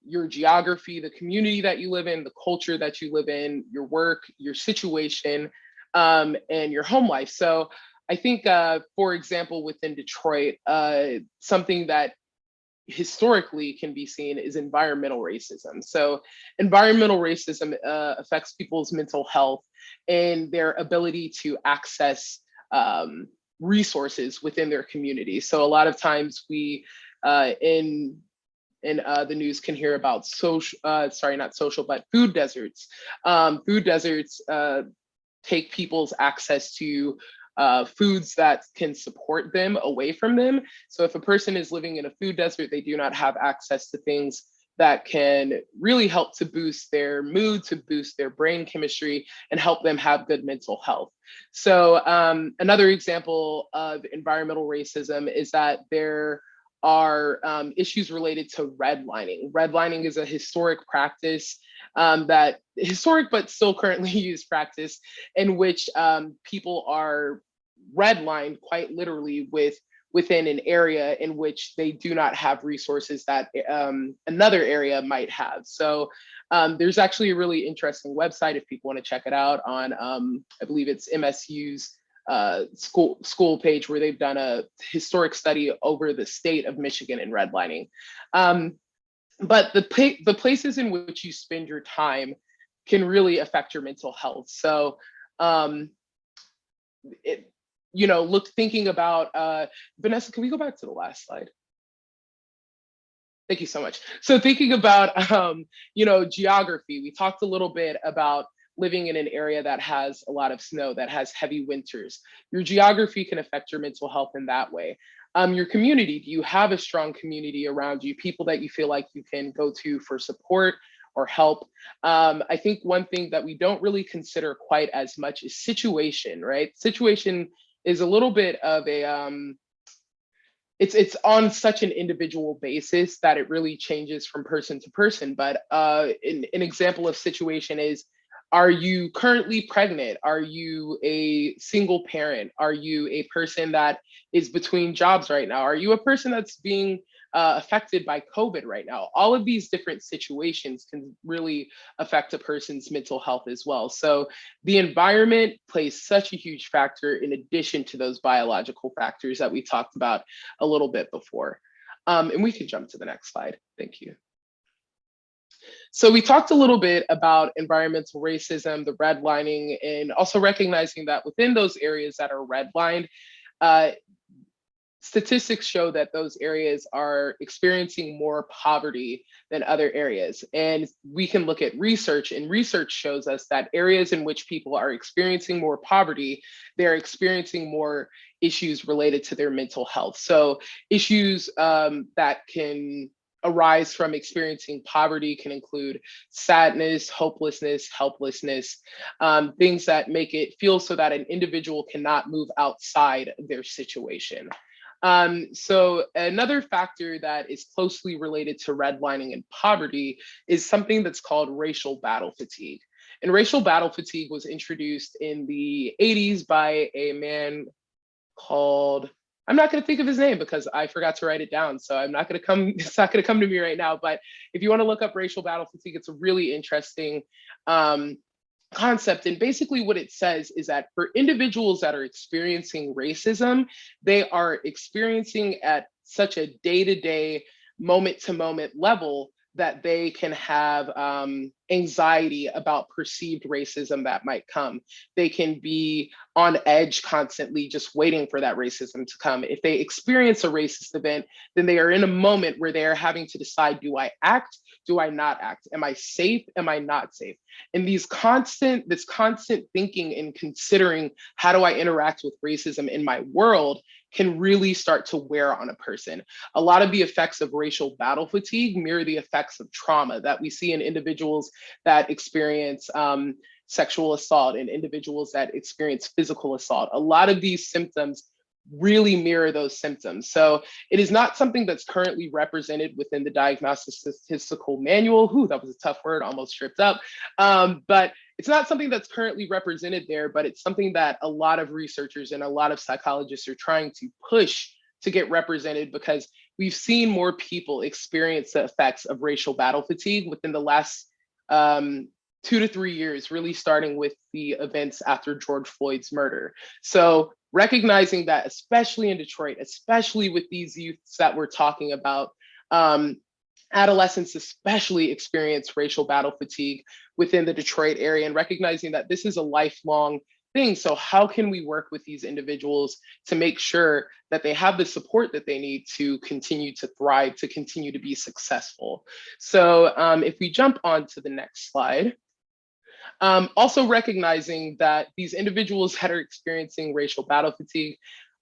your geography, the community that you live in, the culture that you live in, your work, your situation, and your home life. So I think, for example, within Detroit, something that historically can be seen is environmental racism. So environmental racism affects people's mental health and their ability to access resources within their community. So a lot of times we, in the news, can hear about food deserts. Food deserts take people's access to foods that can support them away from them. So if a person is living in a food desert, they do not have access to things that can really help to boost their mood, to boost their brain chemistry, and help them have good mental health. So another example of environmental racism is that there are issues related to redlining. Redlining is a historic practice, historic but still currently used practice, in which people are redlined quite literally within an area in which they do not have resources that another area might have. So there's actually a really interesting website if people want to check it out on, I believe it's MSU's school page, where they've done a historic study over the state of Michigan in redlining. But the places in which you spend your time can really affect your mental health. So thinking about, Vanessa, can we go back to the last slide? Thank you so much. So thinking about, geography, we talked a little bit about living in an area that has a lot of snow, that has heavy winters. Your geography can affect your mental health in that way. Your community, do you have a strong community around you, people that you feel like you can go to for support or help? I think one thing that we don't really consider quite as much is situation, right? Situation is a little bit of a, it's on such an individual basis that it really changes from person to person. But an example of situation is, are you currently pregnant? Are you a single parent? Are you a person that is between jobs right now? Are you a person that's being affected by COVID right now? All of these different situations can really affect a person's mental health as well. So the environment plays such a huge factor in addition to those biological factors that we talked about a little bit before. And we can jump to the next slide. Thank you. So we talked a little bit about environmental racism, the redlining, and also recognizing that within those areas that are redlined, statistics show that those areas are experiencing more poverty than other areas. And we can look at research, and research shows us that areas in which people are experiencing more poverty, they're experiencing more issues related to their mental health. So issues that can arise from experiencing poverty can include sadness, hopelessness, helplessness, things that make it feel so that an individual cannot move outside of their situation. So another factor that is closely related to redlining and poverty is something that's called racial battle fatigue. And racial battle fatigue was introduced in the 80s by a man called, I'm not going to think of his name because I forgot to write it down. So it's not going to come to me right now. But if you want to look up racial battle fatigue, it's a really interesting concept. And basically what it says is that for individuals that are experiencing racism, they are experiencing at such a day-to-day, moment-to-moment level that they can have anxiety about perceived racism that might come. They can be on edge constantly, just waiting for that racism to come. If they experience a racist event, then they are in a moment where they are having to decide, do I act? Do I not act? Am I safe? Am I not safe? And this constant thinking and considering, how do I interact with racism in my world, can really start to wear on a person. A lot of the effects of racial battle fatigue mirror the effects of trauma that we see in individuals that experience sexual assault and individuals that experience physical assault. A lot of these symptoms really mirror those symptoms. So it is not something that's currently represented within the Diagnostic Statistical Manual. Ooh, that was a tough word, almost tripped up. But it's not something that's currently represented there, but it's something that a lot of researchers and a lot of psychologists are trying to push to get represented, because we've seen more people experience the effects of racial battle fatigue within the last 2 to 3 years, really starting with the events after George Floyd's murder. So recognizing that, especially in Detroit, especially with these youths that we're talking about, adolescents especially experience racial battle fatigue within the Detroit area, and recognizing that this is a lifelong thing. So how can we work with these individuals to make sure that they have the support that they need to continue to thrive, to continue to be successful? So if we jump on to the next slide. Also recognizing that these individuals that are experiencing racial battle fatigue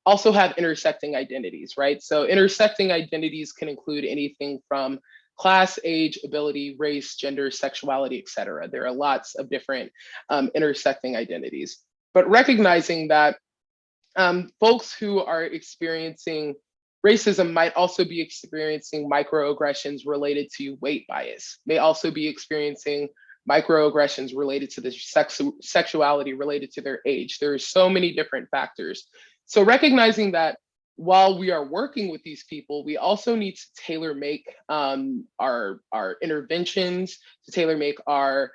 also have intersecting identities, right? So intersecting identities can include anything from class, age, ability, race, gender, sexuality, et cetera. There are lots of different intersecting identities. But recognizing that folks who are experiencing racism might also be experiencing microaggressions related to weight bias, may also be experiencing microaggressions related to the sexuality, related to their age. There are so many different factors. So recognizing that while we are working with these people, we also need to tailor make our interventions, to tailor make our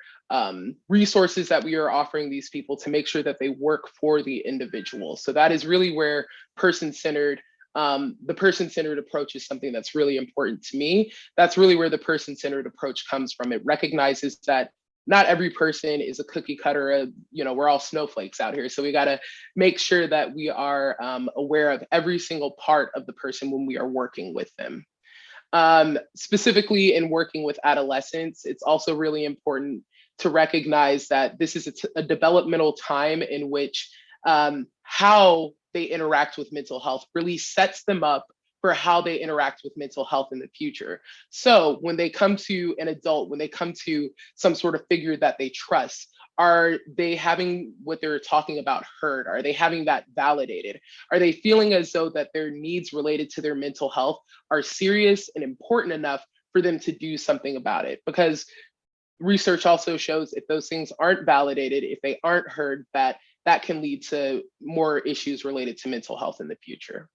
resources that we are offering these people to make sure that they work for the individual. So that is really where person-centered the person-centered approach is something that's really important to me. That's really where the person-centered approach comes from. It recognizes that not every person is a cookie cutter. We're all snowflakes out here. So we got to make sure that we are aware of every single part of the person when we are working with them. Specifically in working with adolescents, it's also really important to recognize that this is a developmental time in which how they interact with mental health really sets them up for how they interact with mental health in the future. So when they come to an adult, when they come to some sort of figure that they trust, are they having what they're talking about heard? Are they having that validated? Are they feeling as though that their needs related to their mental health are serious and important enough for them to do something about it? Because research also shows if those things aren't validated, if they aren't heard, that can lead to more issues related to mental health in the future.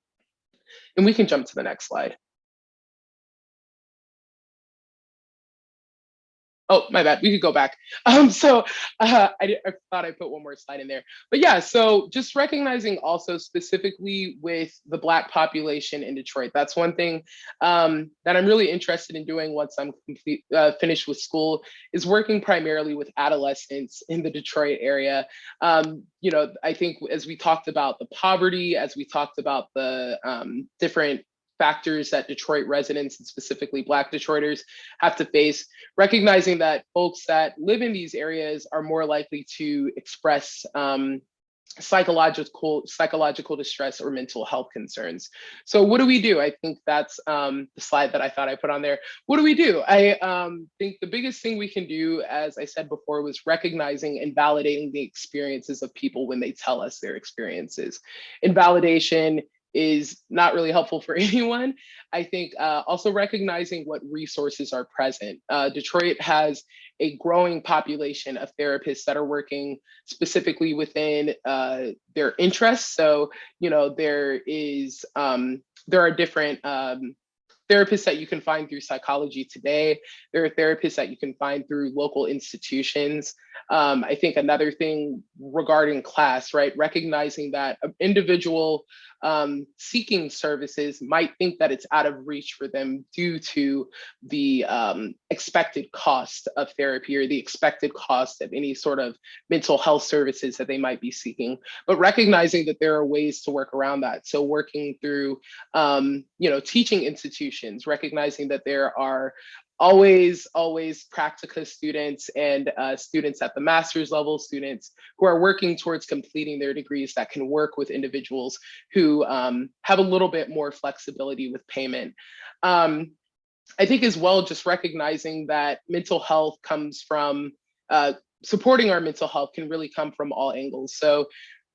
And we can jump to the next slide. Oh, my bad, we could go back. I thought I put one more slide in there. But yeah, so just recognizing also specifically with the Black population in Detroit, that's one thing that I'm really interested in doing once I'm finished with school, is working primarily with adolescents in the Detroit area. I think as we talked about the poverty, as we talked about the different factors that Detroit residents and specifically Black Detroiters have to face, recognizing that folks that live in these areas are more likely to express psychological distress or mental health concerns. So what do we do? I think that's the slide that I thought I put on there. What do we do? I think the biggest thing we can do, as I said before, was recognizing and validating the experiences of people when they tell us their experiences. Invalidation is not really helpful for anyone. I think also recognizing what resources are present. Detroit has a growing population of therapists that are working specifically within their interests. So, there are different therapists that you can find through Psychology Today. There are therapists that you can find through local institutions. I think another thing regarding class, right? Recognizing that an individual seeking services might think that it's out of reach for them due to the expected cost of therapy or the expected cost of any sort of mental health services that they might be seeking, but recognizing that there are ways to work around that. So working through, teaching institutions, recognizing that there are always Practica students and students at the master's level, students who are working towards completing their degrees that can work with individuals who have a little bit more flexibility with payment. I think as well, just recognizing that mental health comes from, supporting our mental health can really come from all angles. So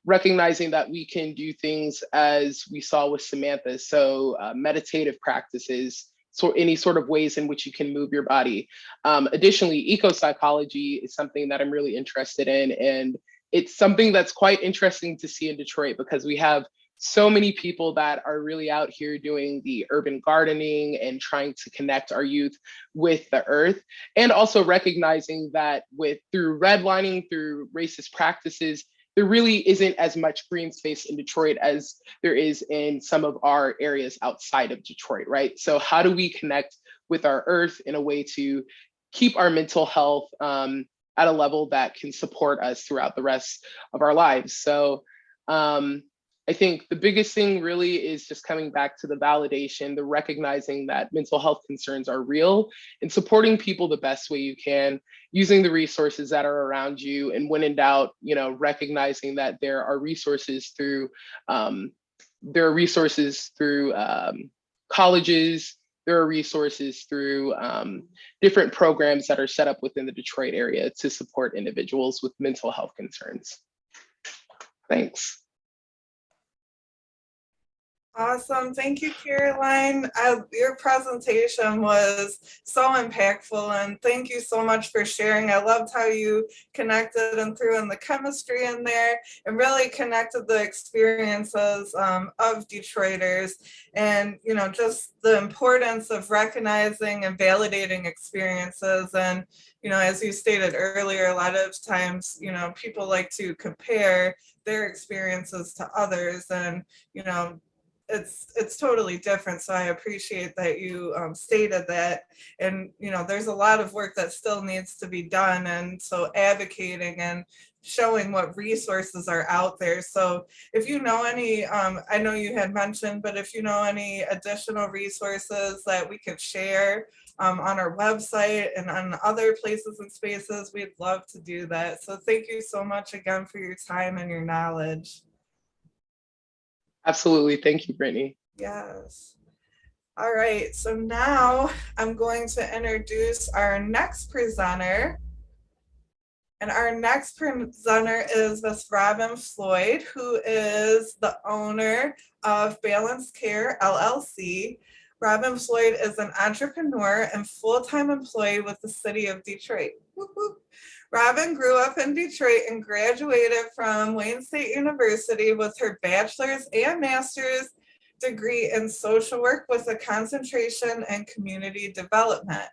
recognizing that we can do things as we saw with Samantha, so meditative practices, so any sort of ways in which you can move your body. Additionally, eco-psychology is something that I'm really interested in, and it's something that's quite interesting to see in Detroit because we have so many people that are really out here doing the urban gardening and trying to connect our youth with the earth, and also recognizing that through redlining, through racist practices, there really isn't as much green space in Detroit as there is in some of our areas outside of Detroit, right? So how do we connect with our earth in a way to keep our mental health at a level that can support us throughout the rest of our lives? So I think the biggest thing really is just coming back to the validation, the recognizing that mental health concerns are real, and supporting people the best way you can, using the resources that are around you, and when in doubt, recognizing that there are resources through colleges, there are resources through different programs that are set up within the Detroit area to support individuals with mental health concerns. Thanks. Awesome. Thank you, Caroline. Your presentation was so impactful, and thank you so much for sharing. I loved how you connected and threw in the chemistry in there and really connected the experiences of Detroiters and, just the importance of recognizing and validating experiences. And, as you stated earlier, a lot of times, people like to compare their experiences to others, and, it's totally different. So I appreciate that you stated that. And, there's a lot of work that still needs to be done. And so advocating and showing what resources are out there. So if you know any, I know you had mentioned, but if you know any additional resources that we could share on our website and on other places and spaces, we'd love to do that. So thank you so much again for your time and your knowledge. Absolutely. Thank you, Brittany. Yes. All right. So now I'm going to introduce our next presenter. And our next presenter is Ms. Robin Floyd, who is the owner of Balanced Care, LLC. Robin Floyd is an entrepreneur and full-time employee with the city of Detroit. Whoop, whoop. Robin grew up in Detroit and graduated from Wayne State University with her bachelor's and master's degree in social work with a concentration in community development.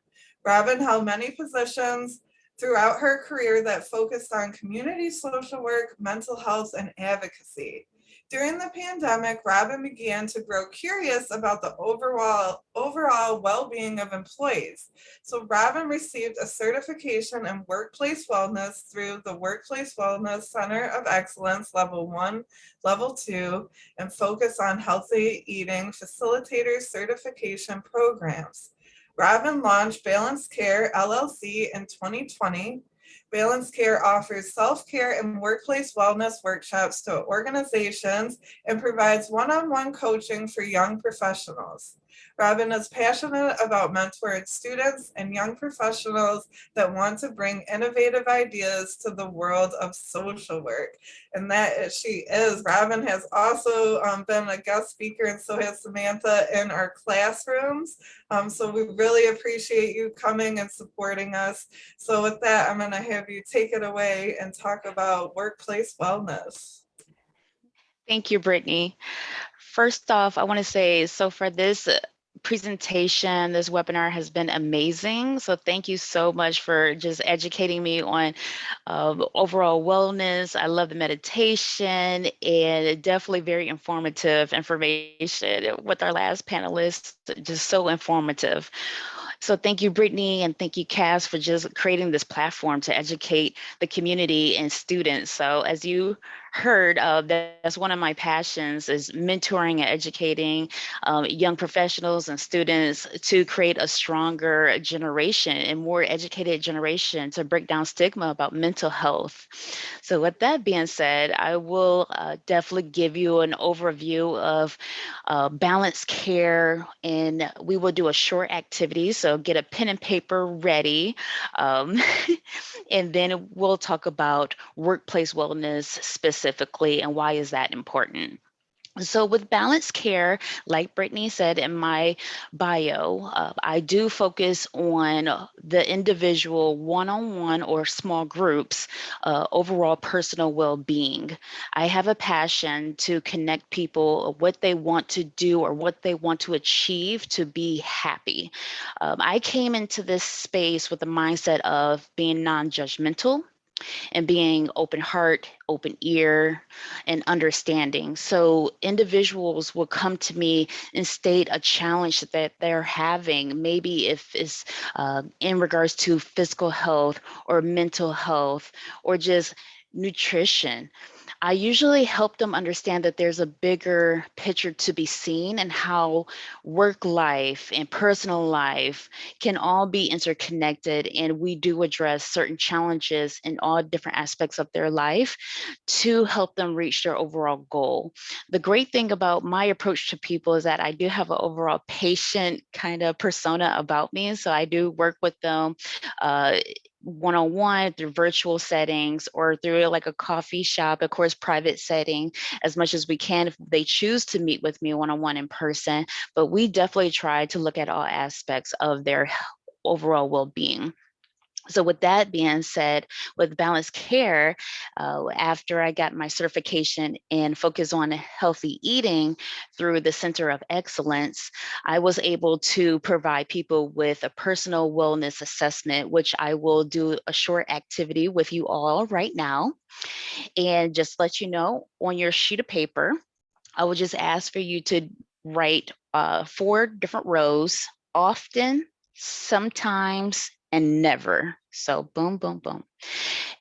Robin held many positions throughout her career that focused on community social work, mental health, and advocacy. During the pandemic, Robin began to grow curious about the overall well-being of employees. So Robin received a certification in workplace wellness through the Workplace Wellness Center of Excellence Level 1, Level 2, and focus on healthy eating facilitator certification programs. Robin launched Balanced Care, LLC in 2020. Balanced Care offers self-care and workplace wellness workshops to organizations and provides one-on-one coaching for young professionals. Robin is passionate about mentoring students and young professionals that want to bring innovative ideas to the world of social work. And that she is. Robin has also been a guest speaker, and so has Samantha, in our classrooms. So we really appreciate you coming and supporting us. So with that, I'm going to have you take it away and talk about workplace wellness. Thank you, Brittany. First off, I want to say, so for this presentation, this webinar has been amazing. So thank you so much for just educating me on overall wellness. I love the meditation, and definitely very informative information with our last panelist, just so informative. So thank you, Brittany, and thank you, Cass, for just creating this platform to educate the community and students. So as you heard, that's one of my passions, is mentoring and educating young professionals and students to create a stronger generation and more educated generation to break down stigma about mental health. So with that being said, I will definitely give you an overview of balanced care, and we will do a short activity. So get a pen and paper ready. And then we'll talk about workplace wellness specifically and why is that important. So with balanced care, like Brittany said in my bio, I do focus on the individual one-on-one or small groups, overall personal well-being. I have a passion to connect people what they want to do or what they want to achieve to be happy. I came into this space with the mindset of being non-judgmental and being open heart, open ear, and understanding. So individuals will come to me and state a challenge that they're having, maybe if it's in regards to physical health or mental health or just nutrition. I usually help them understand that there's a bigger picture to be seen and how work life and personal life can all be interconnected, and we do address certain challenges in all different aspects of their life to help them reach their overall goal. The great thing about my approach to people is that I do have an overall patient kind of persona about me, so I do work with them one-on-one through virtual settings or through like a coffee shop, of course, private setting, as much as we can if they choose to meet with me one-on-one in person. But we definitely try to look at all aspects of their overall well-being. So with that being said, with balanced care, after I got my certification and focus on healthy eating through the Center of Excellence, I was able to provide people with a personal wellness assessment, which I will do a short activity with you all right now. And just let you know, on your sheet of paper, I will just ask for you to write 4 different rows: often, sometimes, and never. So boom, boom, boom.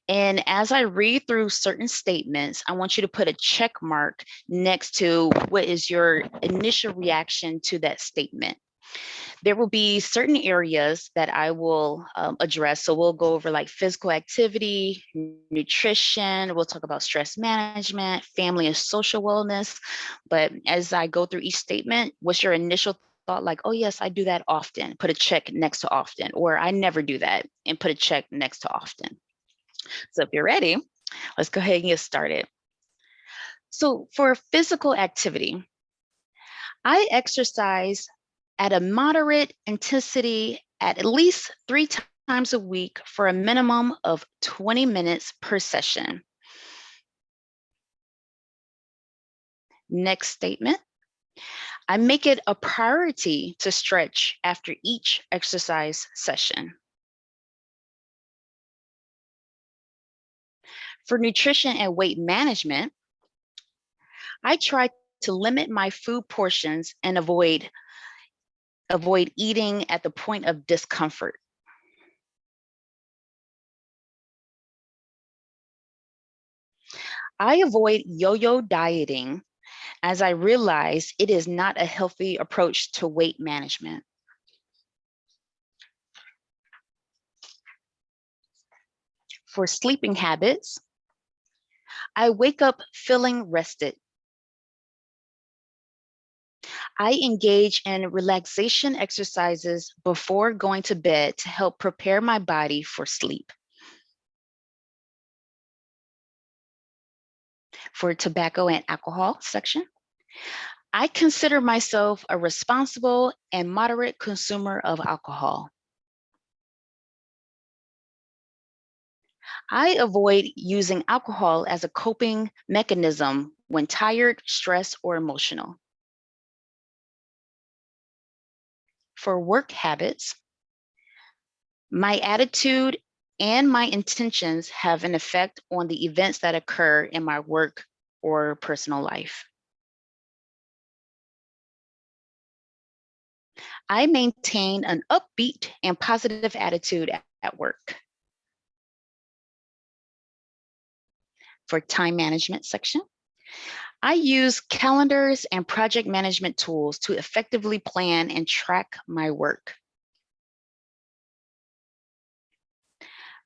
And as I read through certain statements, I want you to put a check mark next to what is your initial reaction to that statement. There will be certain areas that I will address. So we'll go over like physical activity, nutrition, we'll talk about stress management, family and social wellness. But as I go through each statement, what's your initial thought? Like, oh yes, I do that often, put a check next to often, or I never do that and put a check next to often. So if you're ready, let's go ahead and get started. So for physical activity, I exercise at a moderate intensity at least 3 times a week for a minimum of 20 minutes per session. Next statement. I make it a priority to stretch after each exercise session. For nutrition and weight management, I try to limit my food portions and avoid eating at the point of discomfort. I avoid yo-yo dieting as I realize it is not a healthy approach to weight management. For sleeping habits, I wake up feeling rested. I engage in relaxation exercises before going to bed to help prepare my body for sleep. For tobacco and alcohol section, I consider myself a responsible and moderate consumer of alcohol. I avoid using alcohol as a coping mechanism when tired, stressed, or emotional. For work habits, my attitude and my intentions have an effect on the events that occur in my work or personal life. I maintain an upbeat and positive attitude at work. For time management section, I use calendars and project management tools to effectively plan and track my work.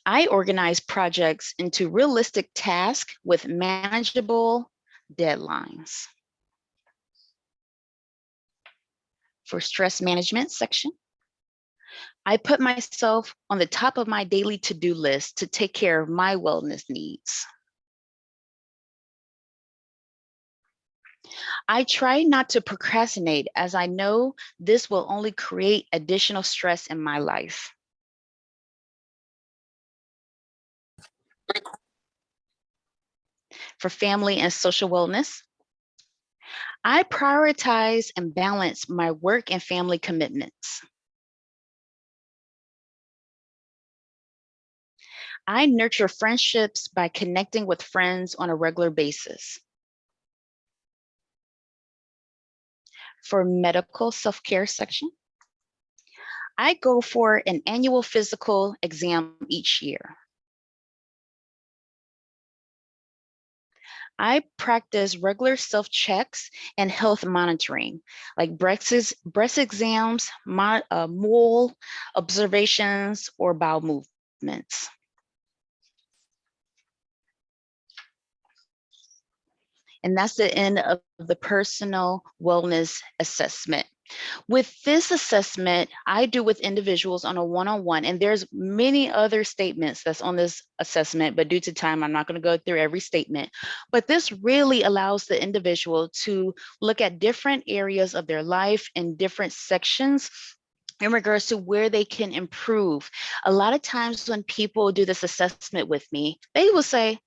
I organize projects into realistic tasks with manageable deadlines. For stress management section, I put myself on the top of my daily to-do list to take care of my wellness needs. I try not to procrastinate, as I know this will only create additional stress in my life. For family and social wellness, I prioritize and balance my work and family commitments. I nurture friendships by connecting with friends on a regular basis. For medical self-care section, I go for an annual physical exam each year. I practice regular self-checks and health monitoring, like breast exams, mole observations, or bowel movements. And that's the end of the personal wellness assessment. With this assessment, I do with individuals on a one-on-one, and there's many other statements that's on this assessment, but due to time, I'm not going to go through every statement. But this really allows the individual to look at different areas of their life in different sections in regards to where they can improve. A lot of times when people do this assessment with me, they will say,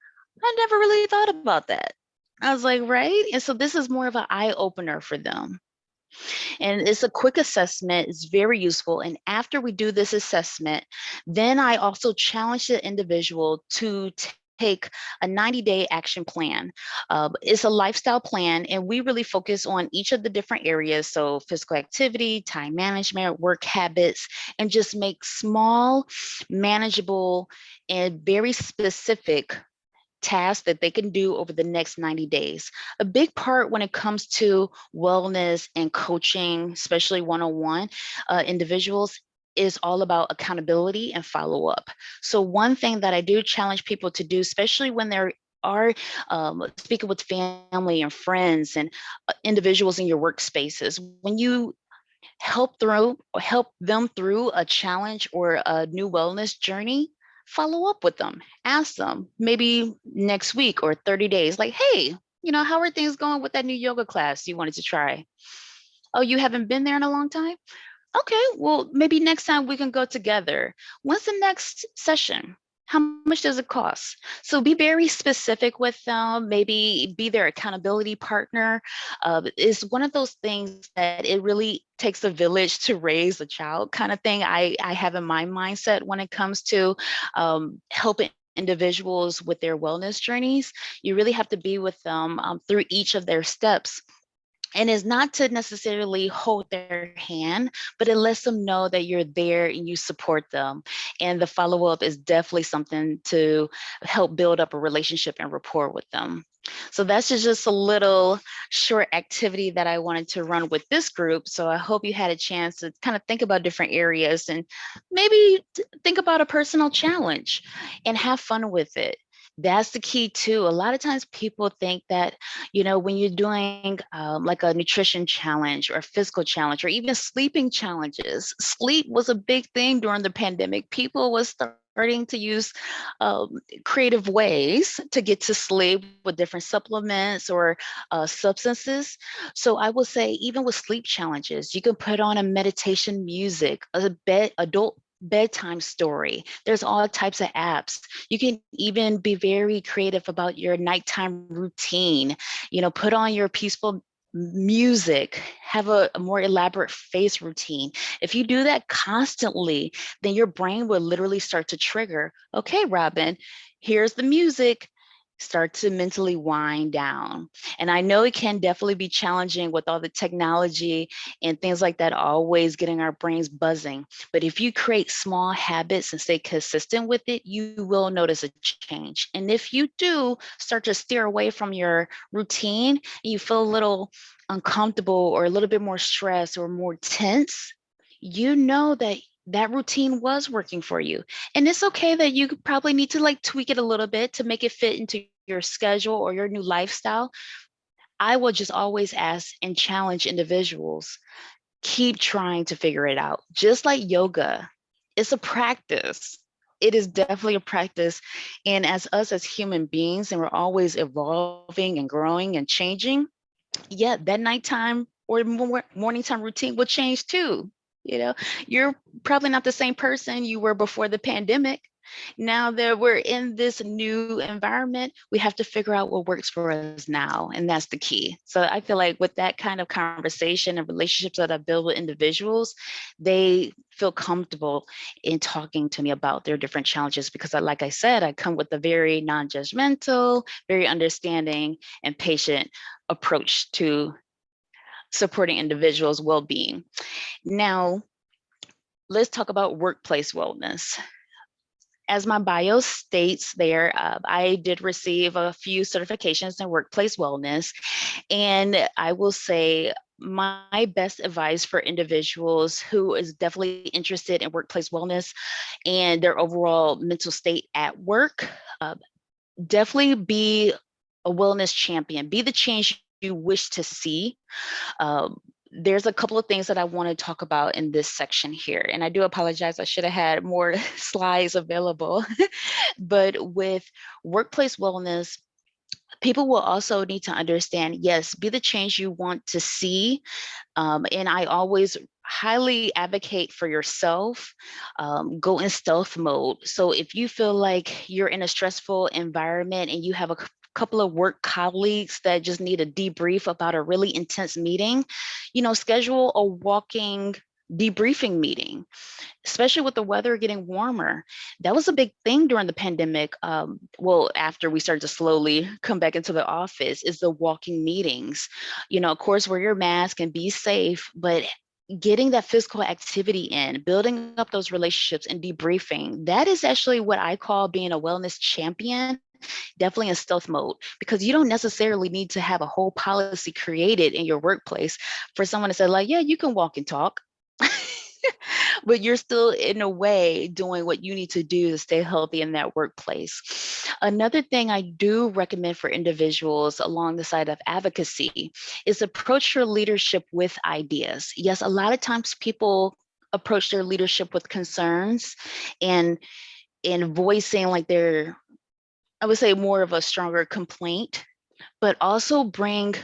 I never really thought about that. I was like, right? And so this is more of an eye opener for them. And it's a quick assessment. It's very useful. And after we do this assessment, then I also challenge the individual to take a 90-day action plan. It's a lifestyle plan, and we really focus on each of the different areas. So physical activity, time management, work habits, and just make small, manageable, and very specific tasks that they can do over the next 90 days. A big part when it comes to wellness and coaching, especially one-on-one individuals, is all about accountability and follow-up. So one thing that I do challenge people to do, especially when they are speaking with family and friends and individuals in your workspaces, when you help them through a challenge or a new wellness journey, follow up with them, ask them maybe next week or 30 days, like, hey, how are things going with that new yoga class you wanted to try? Oh, you haven't been there in a long time? Okay, well, maybe next time we can go together. When's the next session? How much does it cost? So be very specific with them, maybe be their accountability partner. It's one of those things that it really takes a village to raise a child kind of thing. I have in my mindset when it comes to helping individuals with their wellness journeys. You really have to be with them through each of their steps. And it's not to necessarily hold their hand, but it lets them know that you're there and you support them. And the follow-up is definitely something to help build up a relationship and rapport with them. So that's just a little short activity that I wanted to run with this group. So I hope you had a chance to kind of think about different areas and maybe think about a personal challenge and have fun with it. That's the key too. A lot of times people think that, when you're doing like a nutrition challenge or a physical challenge or even sleeping challenges, sleep was a big thing during the pandemic. People was starting to use creative ways to get to sleep with different supplements or substances. So I will say, even with sleep challenges, you can put on a meditation music, adult bedtime story. There's all types of apps. You can even be very creative about your nighttime routine. Put on your peaceful music, have a more elaborate face routine. If you do that constantly, then your brain will literally start to trigger, okay, Robin, here's the music. Start to mentally wind down. And I know it can definitely be challenging with all the technology and things like that, always getting our brains buzzing. But if you create small habits and stay consistent with it, you will notice a change. And if you do start to steer away from your routine, and you feel a little uncomfortable or a little bit more stressed or more tense, you know that that routine was working for you. And it's okay that you probably need to like tweak it a little bit to make it fit into your schedule or your new lifestyle. I will just always ask and challenge individuals, keep trying to figure it out. Just like yoga, it's a practice. It is definitely a practice. And as us as human beings, and we're always evolving and growing and changing, yeah, that nighttime or morning time routine will change too. You know, you're probably not the same person you were before the pandemic. Now that we're in this new environment, we have to figure out what works for us now, and that's the key. So I feel like with that kind of conversation and relationships that I build with individuals, they feel comfortable in talking to me about their different challenges because, like I said, I come with a very non-judgmental, very understanding and patient approach to supporting individuals' well-being. Now, let's talk about workplace wellness. As my bio states there, I did receive a few certifications in workplace wellness, and I will say my best advice for individuals who is definitely interested in workplace wellness and their overall mental state at work, definitely be a wellness champion, be the change you wish to see. There's a couple of things that I want to talk about in this section here. And I do apologize, I should have had more slides available. But with workplace wellness, people will also need to understand, yes, be the change you want to see. And I always highly advocate for yourself, go in stealth mode. So if you feel like you're in a stressful environment and you have a couple of work colleagues that just need a debrief about a really intense meeting, you know, schedule a walking debriefing meeting, especially with the weather getting warmer. That was a big thing during the pandemic. Well, after we started to slowly come back into the office, is the walking meetings. You know, of course, wear your mask and be safe, but getting that physical activity in, building up those relationships and debriefing, that is actually what I call being a wellness champion. Definitely in stealth mode, because you don't necessarily need to have a whole policy created in your workplace for someone to say like, yeah, you can walk and talk, but you're still in a way doing what you need to do to stay healthy in that workplace. Another thing I do recommend for individuals along the side of advocacy is approach your leadership with ideas. Yes, a lot of times people approach their leadership with concerns and voicing like their, I would say, more of a stronger complaint, but also bring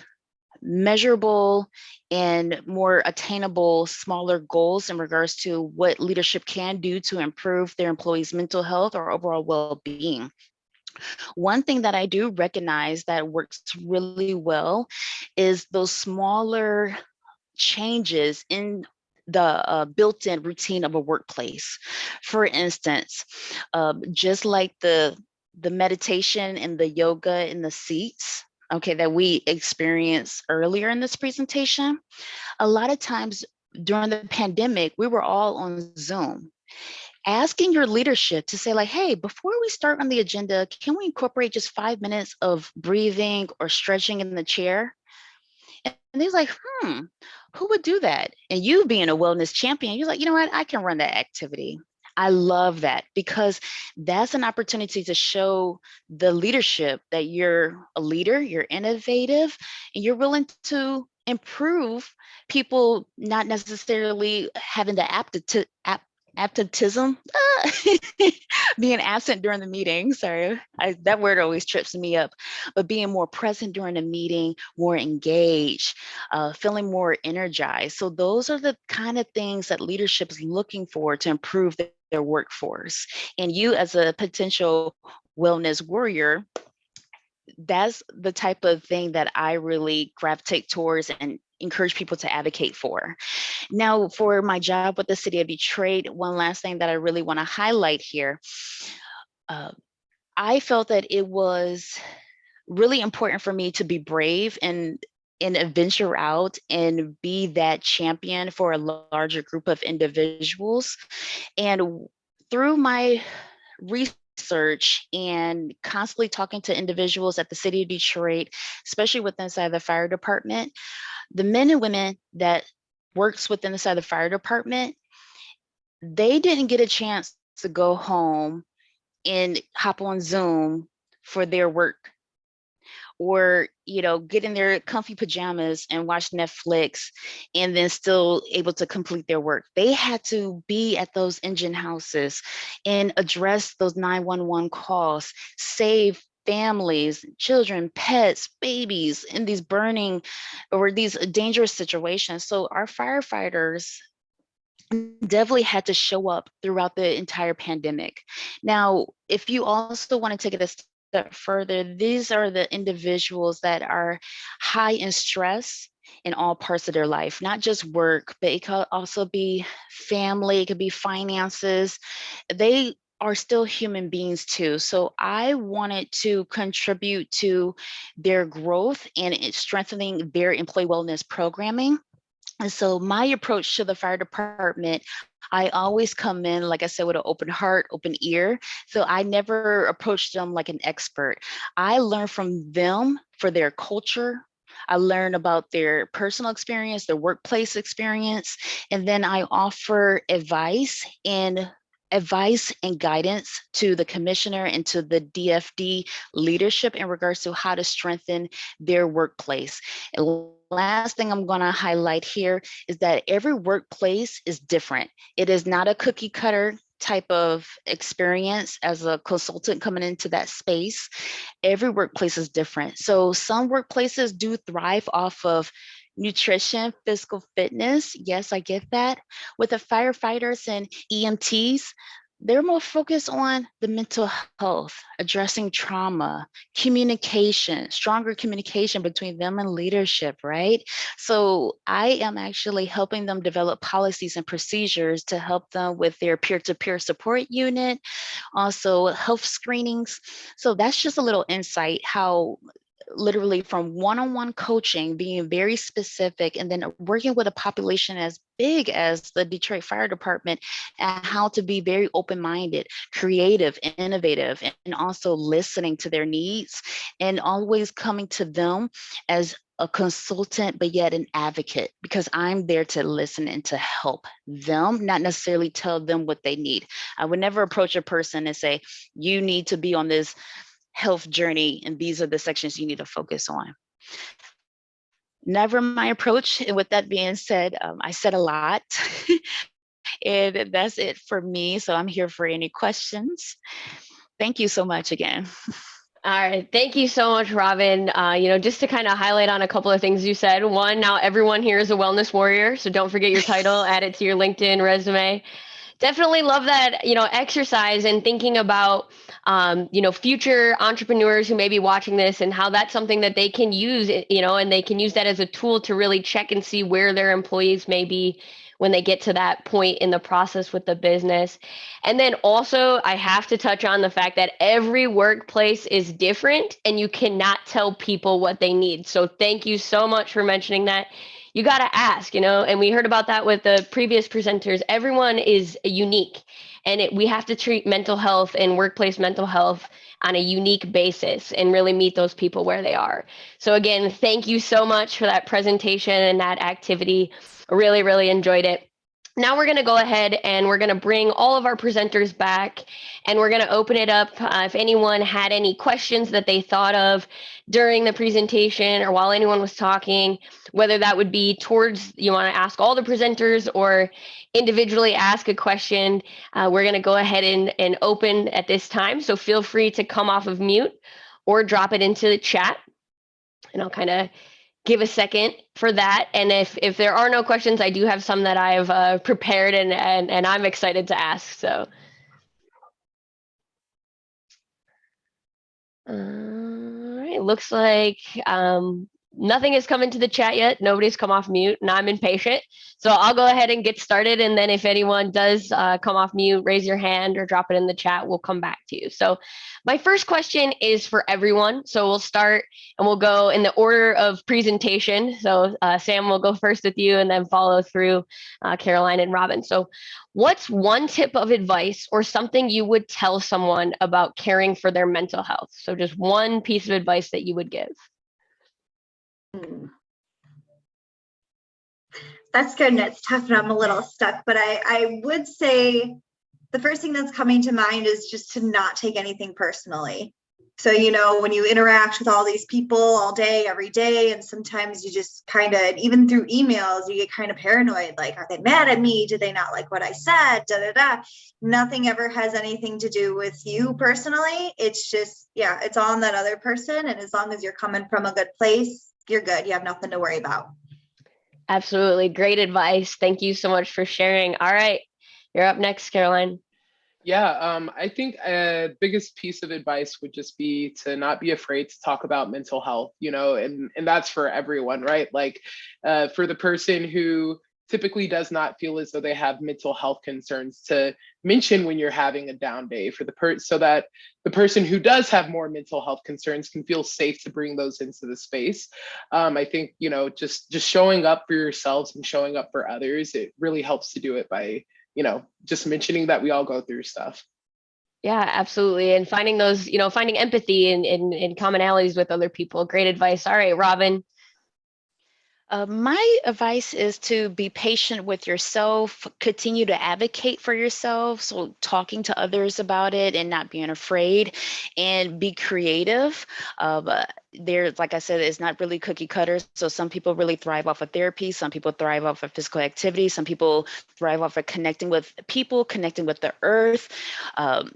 measurable and more attainable, smaller goals in regards to what leadership can do to improve their employees' mental health or overall well-being. One thing that I do recognize that works really well is those smaller changes in the built-in routine of a workplace. For instance, just like the meditation and the yoga in the seats, okay, that we experienced earlier in this presentation, a lot of times during the pandemic, we were all on Zoom. Asking your leadership to say like, hey, before we start on the agenda, can we incorporate just 5 minutes of breathing or stretching in the chair? And he's like, who would do that? And you being a wellness champion, you're like, you know what, I can run that activity. I love that, because that's an opportunity to show the leadership that you're a leader, you're innovative, and you're willing to improve people, not necessarily having the aptism, being absent during the meeting. Sorry, that word always trips me up, but being more present during the meeting, more engaged, feeling more energized. So those are the kind of things that leadership is looking for to improve their workforce. And you as a potential wellness warrior, that's the type of thing that I really gravitate towards and encourage people to advocate for. Now, for my job with the city of Detroit, one last thing that I really want to highlight here, I felt that it was really important for me to be brave and venture out and be that champion for a larger group of individuals. And through my research and constantly talking to individuals at the city of Detroit, especially within inside the fire department, the men and women that works within inside the fire department, they didn't get a chance to go home and hop on Zoom for their work, or get in their comfy pajamas and watch Netflix and then still able to complete their work. They had to be at those engine houses and address those 911 calls, save families, children, pets, babies in these burning or these dangerous situations. So our firefighters definitely had to show up throughout the entire pandemic. Now, if you also want to take it a step further, these are the individuals that are high in stress in all parts of their life, not just work, but it could also be family, it could be finances. They are still human beings too. So I wanted to contribute to their growth and strengthening their employee wellness programming. And so my approach to the fire department, I always come in, like I said, with an open heart, open ear. So I never approach them like an expert. I learn from them for their culture. I learn about their personal experience, their workplace experience, and then I offer advice and guidance to the commissioner and to the DFD leadership in regards to how to strengthen their workplace. And last thing I'm going to highlight here is that every workplace is different. It is not a cookie cutter type of experience as a consultant coming into that space. Every workplace is different. So some workplaces do thrive off of nutrition, physical fitness. Yes, I get that. With the firefighters and EMTs, they're more focused on the mental health, addressing trauma, communication, stronger communication between them and leadership, right? So I am actually helping them develop policies and procedures to help them with their peer-to-peer support unit, also health screenings. So that's just a little insight how literally from one-on-one coaching, being very specific, and then working with a population as big as the Detroit Fire Department, and how to be very open-minded, creative, innovative, and also listening to their needs and always coming to them as a consultant, but yet an advocate, because I'm there to listen and to help them, not necessarily tell them what they need. I would never approach a person and say, you need to be on this health journey, and these are the sections you need to focus on. Never my approach. And with that being said, I said a lot, and that's it for me. So I'm here for any questions. Thank you so much again. All right. Thank you so much, Robin. Just to kind of highlight on a couple of things you said. One, now everyone here is a wellness warrior. So don't forget your title, add it to your LinkedIn resume. Definitely love that, exercise and thinking about, future entrepreneurs who may be watching this and how that's something that they can use, and they can use that as a tool to really check and see where their employees may be when they get to that point in the process with the business. And then also, I have to touch on the fact that every workplace is different and you cannot tell people what they need. So thank you so much for mentioning that. You got to ask, and we heard about that with the previous presenters. Everyone is unique, and we have to treat mental health and workplace mental health on a unique basis and really meet those people where they are. So again, thank you so much for that presentation and that activity. I really, really enjoyed it. Now we're going to go ahead and we're going to bring all of our presenters back, and we're going to open it up if anyone had any questions that they thought of during the presentation or while anyone was talking, whether that would be towards, you want to ask all the presenters or individually ask a question. We're going to go ahead and open at this time. So feel free to come off of mute or drop it into the chat, and I'll kind of give a second for that. And if there are no questions, I do have some that I've prepared and I'm excited to ask. So, all right, looks like nothing has come into the chat yet. Nobody's come off mute, and I'm impatient. So I'll go ahead and get started. And then if anyone does come off mute, raise your hand or drop it in the chat. We'll come back to you. So my first question is for everyone. So we'll start and we'll go in the order of presentation. So Sam will go first with you and then follow through Caroline and Robin. So what's one tip of advice or something you would tell someone about caring for their mental health? So just one piece of advice that you would give. That's good, and it's tough, and I'm a little stuck, but I would say the first thing that's coming to mind is just to not take anything personally. So, you know, when you interact with all these people all day, every day, and sometimes you just kind of, even through emails, you get kind of paranoid, like, are they mad at me? Do they not like what I said? Da, da, da. Nothing ever has anything to do with you personally. It's just, yeah, it's on that other person. And as long as you're coming from a good place, you're good. You have nothing to worry about. Absolutely. Great advice. Thank you so much for sharing. All right. You're up next, Caroline. Yeah, I think biggest piece of advice would just be to not be afraid to talk about mental health, you know, and that's for everyone, right? Like for the person who typically does not feel as though they have mental health concerns, to mention when you're having a down day for the so that the person who does have more mental health concerns can feel safe to bring those into the space. I think, you know, just showing up for yourselves and showing up for others, it really helps to do it by, you know, just mentioning that we all go through stuff. Yeah, absolutely. And finding those, you know, finding empathy and commonalities with other people. Great advice. All right, Robin. My advice is to be patient with yourself, continue to advocate for yourself. So talking to others about it and not being afraid, and be creative. There, like I said, it's not really cookie cutter. So some people really thrive off of therapy. Some people thrive off of physical activity. Some people thrive off of connecting with people, connecting with the earth.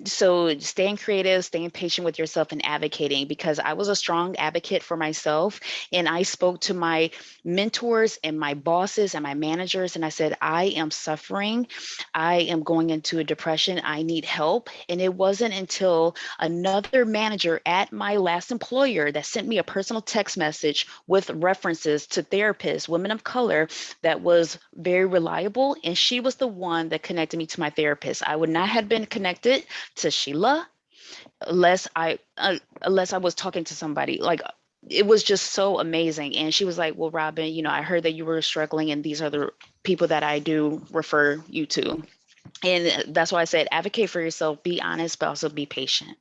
So staying creative, staying patient with yourself, and advocating, because I was a strong advocate for myself. And I spoke to my mentors and my bosses and my managers, and I said, I am suffering. I am going into a depression. I need help. And it wasn't until another manager at my last employer that sent me a personal text message with references to therapists, women of color, that was very reliable. And she was the one that connected me to my therapist. I would not have been connected to Sheila unless I was talking to somebody. Like, it was just so amazing. And she was like, well, Robin, you know, I heard that you were struggling, and these are the people that I do refer you to. And that's why I said, advocate for yourself, be honest, but also be patient.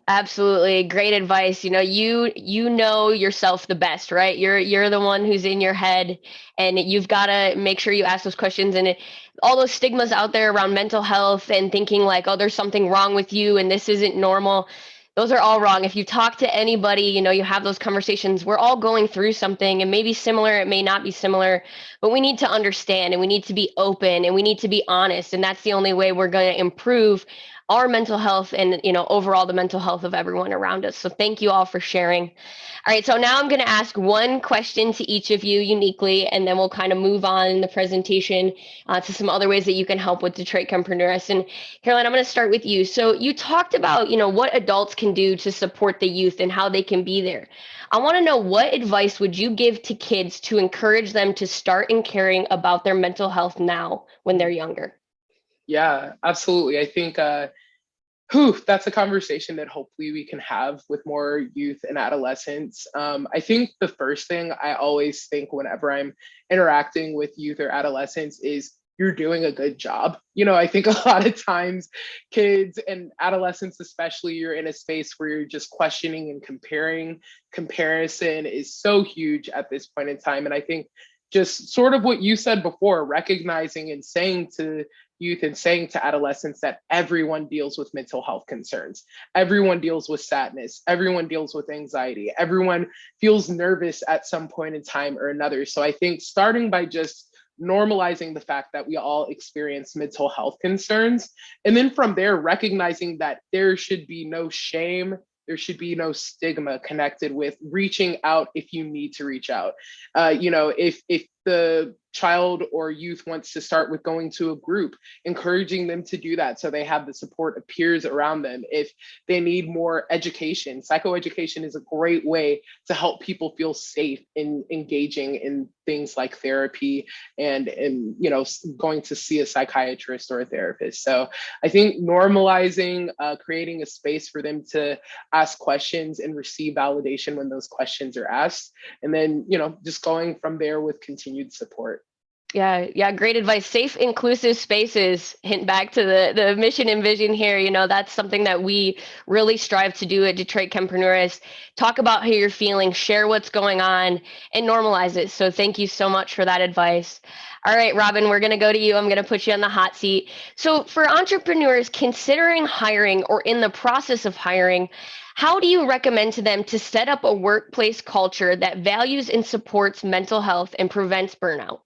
Absolutely. Great advice. You know, you know yourself the best, right? You're the one who's in your head, and you've got to make sure you ask those questions. And all those stigmas out there around mental health and thinking like, oh, there's something wrong with you and this isn't normal. Those are all wrong. If you talk to anybody, you know, you have those conversations, we're all going through something, and maybe similar, it may not be similar, but we need to understand, and we need to be open, and we need to be honest. And that's the only way we're going to improve our mental health and, you know, overall the mental health of everyone around us. So thank you all for sharing. All right, so now I'm going to ask one question to each of you uniquely, and then we'll kind of move on in the presentation to some other ways that you can help with Detroit CHEMpreneurIST. And Caroline, I'm going to start with you. So you talked about, you know, what adults can do to support the youth and how they can be there. I want to know, what advice would you give to kids to encourage them to start in caring about their mental health now when they're younger? Yeah, absolutely. I think that's a conversation that hopefully we can have with more youth and adolescents. I think the first thing I always think whenever I'm interacting with youth or adolescents is, you're doing a good job. You know, I think a lot of times kids and adolescents, especially, you're in a space where you're just questioning and comparing. Comparison is so huge at this point in time. And I think just sort of what you said before, recognizing and saying to youth and saying to adolescents that everyone deals with mental health concerns. Everyone deals with sadness. Everyone deals with anxiety. Everyone feels nervous at some point in time or another. So I think starting by just normalizing the fact that we all experience mental health concerns, and then from there, recognizing that there should be no shame, there should be no stigma connected with reaching out if you need to reach out. You know, if the child or youth wants to start with going to a group, encouraging them to do that so they have the support of peers around them. If they need more education, psychoeducation is a great way to help people feel safe in engaging in things like therapy and you know, going to see a psychiatrist or a therapist. So I think normalizing, creating a space for them to ask questions and receive validation when those questions are asked, and then, you know, just going from there with continued support. Yeah, great advice. Safe, inclusive spaces, hint back to the mission and vision here. You know, that's something that we really strive to do at Detroit CHEMpreneurIST. Talk about how you're feeling, share what's going on, and normalize it. So thank you so much for that advice. All right, Robin, we're going to go to you. I'm going to put you on the hot seat. So for entrepreneurs considering hiring or in the process of hiring, how do you recommend to them to set up a workplace culture that values and supports mental health and prevents burnout?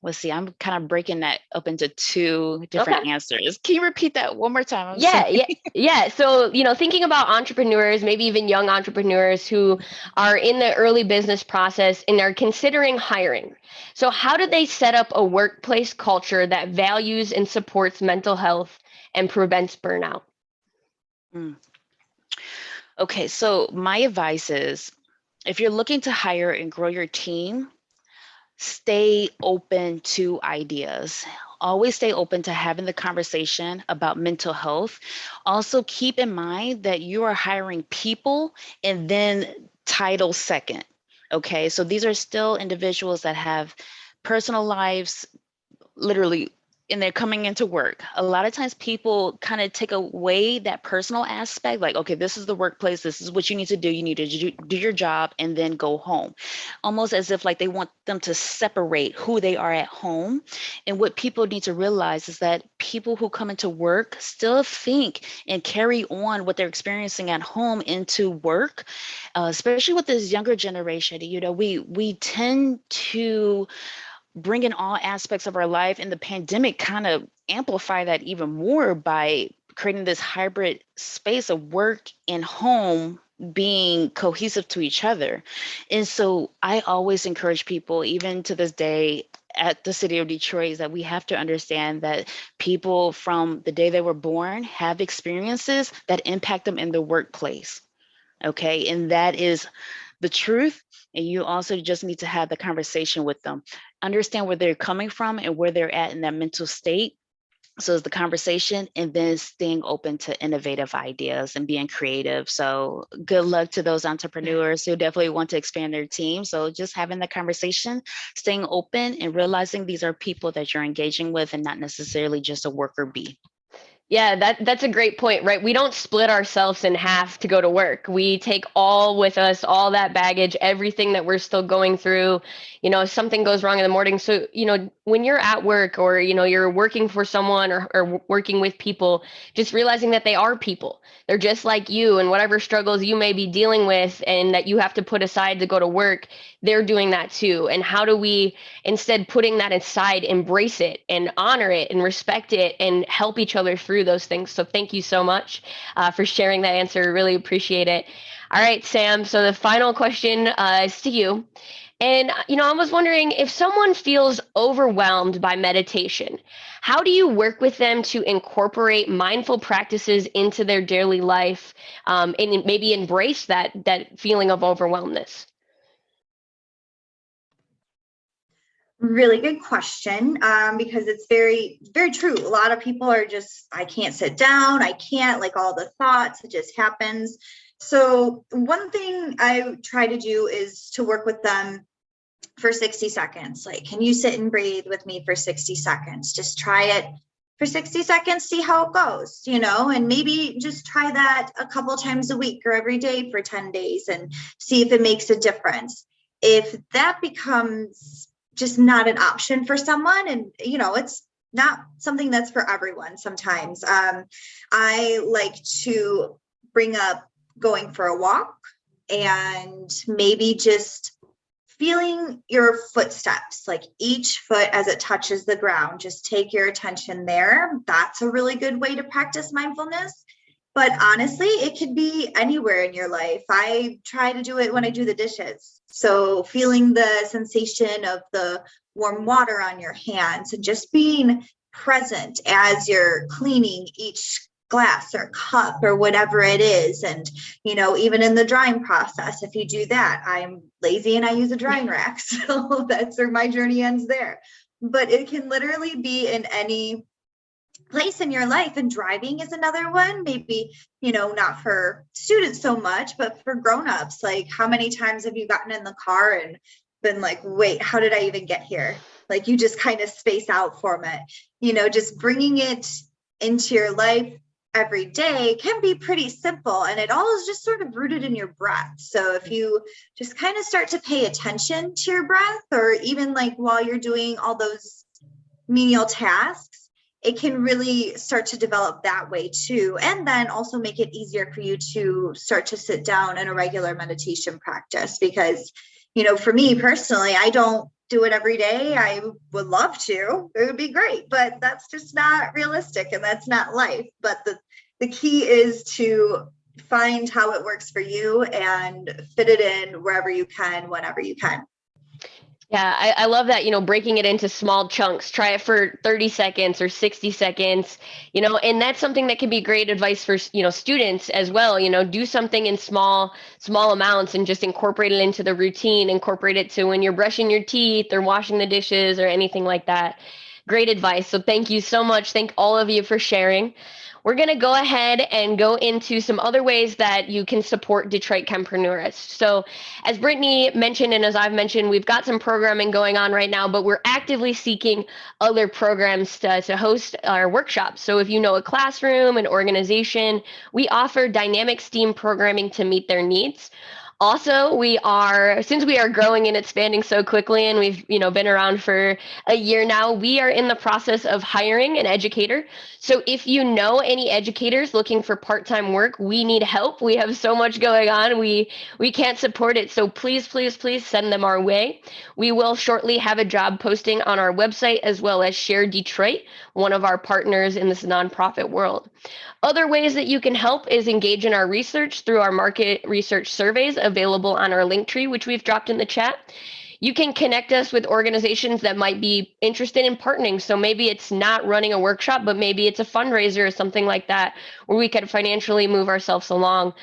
Let's see, I'm kind of breaking that up into two different answers. Can you repeat that one more time? Yeah. So, you know, thinking about entrepreneurs, maybe even young entrepreneurs who are in the early business process and are considering hiring. So how do they set up a workplace culture that values and supports mental health and prevents burnout? Okay, so my advice is, if you're looking to hire and grow your team, stay open to ideas. Always stay open to having the conversation about mental health. Also, keep in mind that you are hiring people and then title second. Okay, so these are still individuals that have personal lives, literally, and they're coming into work. A lot of times people kind of take away that personal aspect, like, okay, this is the workplace, this is what you need to do. You need to do your job and then go home. Almost as if like they want them to separate who they are at home. And what people need to realize is that people who come into work still think and carry on what they're experiencing at home into work, especially with this younger generation. You know, we tend to bring in all aspects of our life, and the pandemic kind of amplify that even more by creating this hybrid space of work and home being cohesive to each other. And so I always encourage people, even to this day at the city of Detroit, is that we have to understand that people from the day they were born have experiences that impact them in the workplace. Okay, and that is the truth. And you also just need to have the conversation with them, understand where they're coming from and where they're at in that mental state. So it's the conversation, and then staying open to innovative ideas and being creative. So good luck to those entrepreneurs who definitely want to expand their team. So just having the conversation, staying open, and realizing these are people that you're engaging with and not necessarily just a worker bee. Yeah, that's a great point, right? We don't split ourselves in half to go to work. We take all with us, all that baggage, everything that we're still going through. You know, if something goes wrong in the morning. So, you know, when you're at work or, you know, you're working for someone or working with people, just realizing that they are people. They're just like you, and whatever struggles you may be dealing with and that you have to put aside to go to work, they're doing that too. And how do we, instead putting that aside, embrace it and honor it and respect it and help each other through those things? So thank you so much for sharing that answer. Really appreciate it. All right, Sam. So the final question is to you. And, you know, I was wondering, if someone feels overwhelmed by meditation, how do you work with them to incorporate mindful practices into their daily life and maybe embrace that feeling of overwhelmness? Really good question, because it's very, very true. A lot of people are just, I can't sit down. I can't, like, all the thoughts, it just happens. So one thing I try to do is to work with them for 60 seconds. Like, can you sit and breathe with me for 60 seconds? Just try it for 60 seconds, see how it goes, you know, and maybe just try that a couple times a week or every day for 10 days and see if it makes a difference. If that becomes just not an option for someone, and, you know, it's not something that's for everyone. Sometimes I like to bring up going for a walk and maybe just feeling your footsteps, like each foot as it touches the ground. Just take your attention there. That's a really good way to practice mindfulness. But honestly, it could be anywhere in your life. I try to do it when I do the dishes. So feeling the sensation of the warm water on your hands and just being present as you're cleaning each glass or cup or whatever it is. And, you know, even in the drying process, if you do that, I'm lazy and I use a drying rack. So that's where my journey ends there. But it can literally be in any place in your life, and driving is another one. Maybe, you know, not for students so much, but for grown-ups. Like, how many times have you gotten in the car and been like, wait, how did I even get here? Like, you just kind of space out from it. You know, just bringing it into your life every day can be pretty simple, and it all is just sort of rooted in your breath. So if you just kind of start to pay attention to your breath, or even like while you're doing all those menial tasks, it can really start to develop that way too. And then also make it easier for you to start to sit down in a regular meditation practice. Because, you know, for me personally, I don't do it every day. I would love to, it would be great, but that's just not realistic and that's not life. But the key is to find how it works for you and fit it in wherever you can, whenever you can. Yeah, I love that, you know, breaking it into small chunks. Try it for 30 seconds or 60 seconds, you know, and that's something that can be great advice for, you know, students as well. You know, do something in small amounts and just incorporate it into the routine, incorporate it to when you're brushing your teeth or washing the dishes or anything like that. Great advice. So thank you so much. Thank all of you for sharing. We're going to go ahead and go into some other ways that you can support Detroit CHEMpreneurIST. So as Brittany mentioned, and as I've mentioned, we've got some programming going on right now, but we're actively seeking other programs to host our workshops. So if you know a classroom, an organization, we offer dynamic STEAM programming to meet their needs. Also, since we are growing and expanding so quickly, and we've, you know, been around for a year now, we are in the process of hiring an educator. So if you know any educators looking for part-time work, we need help. We have so much going on. We can't support it. So please, please, please send them our way. We will shortly have a job posting on our website, as well as Share Detroit, one of our partners in this nonprofit world. Other ways that you can help is engage in our research through our market research surveys available on our Linktree, which we've dropped in the chat. You can connect us with organizations that might be interested in partnering. So maybe it's not running a workshop, but maybe it's a fundraiser or something like that, where we could financially move ourselves along.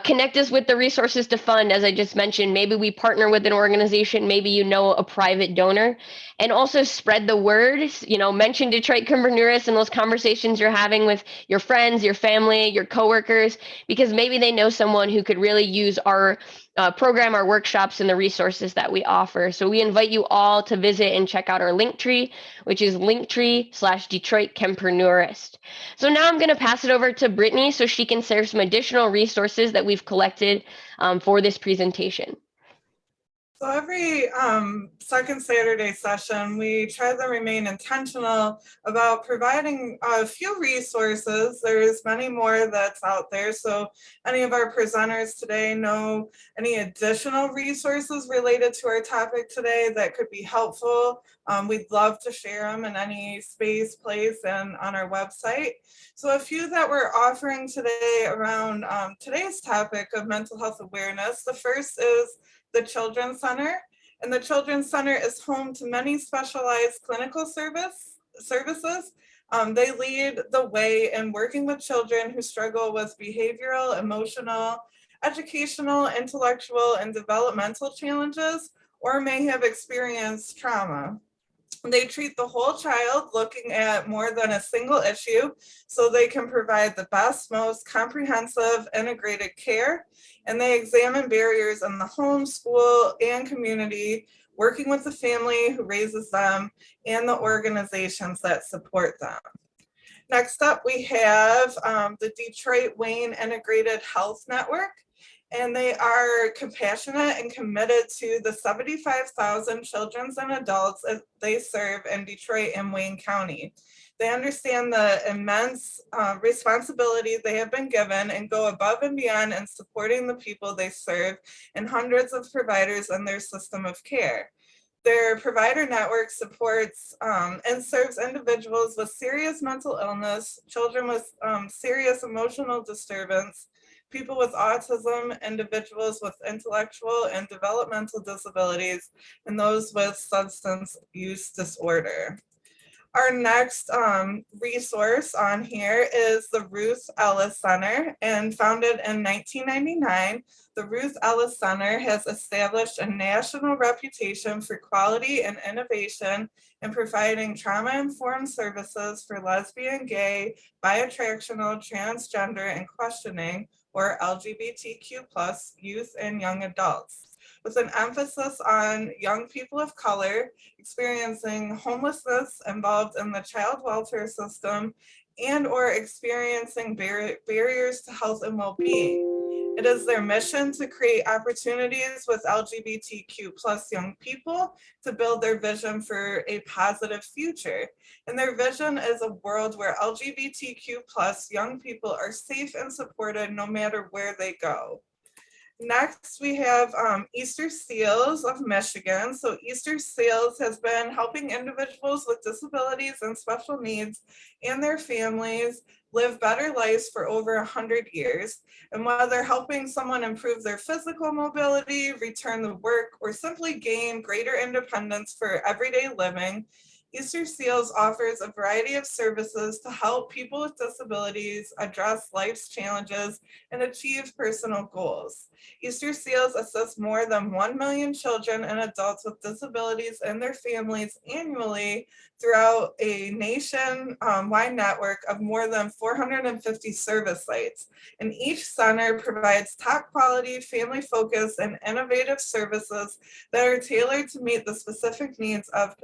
Connect us with the resources to fund, as I just mentioned. Maybe we partner with an organization, maybe you know a private donor, and also spread the word. You know, mention Detroit CHEMpreneurIST in those conversations you're having with your friends, your family, your coworkers, because maybe they know someone who could really use our program, our workshops, and the resources that we offer. So we invite you all to visit and check out our Linktree, which is Linktree/Detroit CHEMpreneurIST. So now I'm going to pass it over to Brittany so she can share some additional resources that we've collected for this presentation. So every second Saturday session, we try to remain intentional about providing a few resources. There's many more that's out there. So any of our presenters today know any additional resources related to our topic today that could be helpful. We'd love to share them in any space, place, and on our website. So a few that we're offering today around today's topic of mental health awareness. The first is the Children's Center, and the Children's Center is home to many specialized clinical services. They lead the way in working with children who struggle with behavioral, emotional, educational, intellectual, and developmental challenges, or may have experienced trauma. They treat the whole child, looking at more than a single issue, so they can provide the best, most comprehensive, integrated care. And they examine barriers in the home, school, and community, working with the family who raises them and the organizations that support them. Next up, we have the Detroit Wayne Integrated Health Network. And they are compassionate and committed to the 75,000 children and adults that they serve in Detroit and Wayne County. They understand the immense responsibility they have been given and go above and beyond in supporting the people they serve and hundreds of providers in their system of care. Their provider network supports and serves individuals with serious mental illness, children with serious emotional disturbance, people with autism, individuals with intellectual and developmental disabilities, and those with substance use disorder. Our next resource on here is the Ruth Ellis Center, and founded in 1999, the Ruth Ellis Center has established a national reputation for quality and innovation in providing trauma-informed services for lesbian, gay, bi-attractional, transgender, and questioning, or LGBTQ+ youth and young adults, with an emphasis on young people of color experiencing homelessness, involved in the child welfare system, and or experiencing barriers to health and well-being. It is their mission to create opportunities with LGBTQ+ young people to build their vision for a positive future. And their vision is a world where LGBTQ+ young people are safe and supported no matter where they go. Next, we have Easter Seals of Michigan. So Easter Seals has been helping individuals with disabilities and special needs and their families live better lives for over 100 years. And whether helping someone improve their physical mobility, return to work, or simply gain greater independence for everyday living, Easter Seals offers a variety of services to help people with disabilities address life's challenges and achieve personal goals. Easter Seals assist more than 1 million children and adults with disabilities and their families annually throughout a nation-wide network of more than 450 service sites. And each center provides top quality, family-focused, and innovative services that are tailored to meet the specific needs of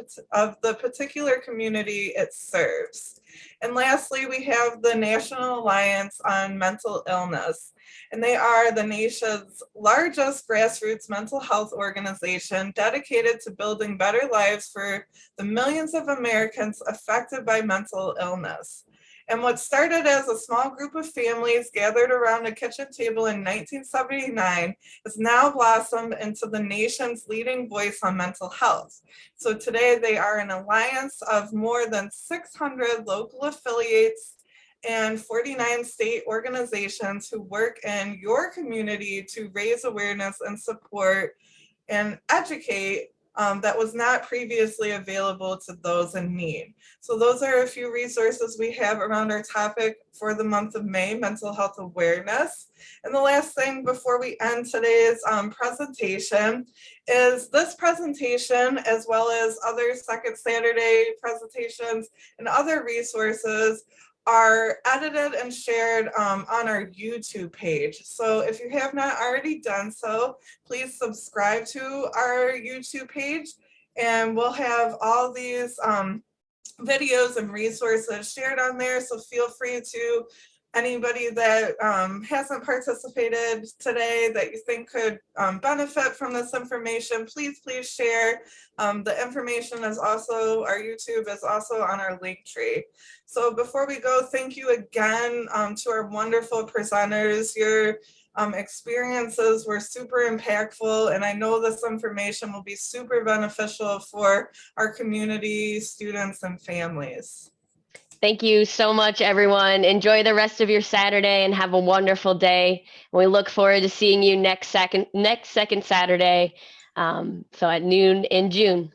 the particular community it serves. And lastly, we have the National Alliance on Mental Illness, and they are the nation's largest grassroots mental health organization dedicated to building better lives for the millions of Americans affected by mental illness. And what started as a small group of families gathered around a kitchen table in 1979 has now blossomed into the nation's leading voice on mental health. So today they are an alliance of more than 600 local affiliates and 49 state organizations who work in your community to raise awareness and support and educate that was not previously available to those in need. So those are a few resources we have around our topic for the month of May, mental health awareness. And the last thing before we end today's presentation is this presentation, as well as other Second Saturday presentations and other resources, are edited and shared on our YouTube page. So if you have not already done so, please subscribe to our YouTube page, and we'll have all these videos and resources shared on there. So feel free to, anybody that hasn't participated today that you think could benefit from this information, please share. The information is also, our YouTube is also on our link tree. So before we go, thank you again to our wonderful presenters. Your experiences were super impactful, and I know this information will be super beneficial for our community, students, and families. Thank you so much, everyone. Enjoy the rest of your Saturday and have a wonderful day. We look forward to seeing you next second Saturday, so at noon in June.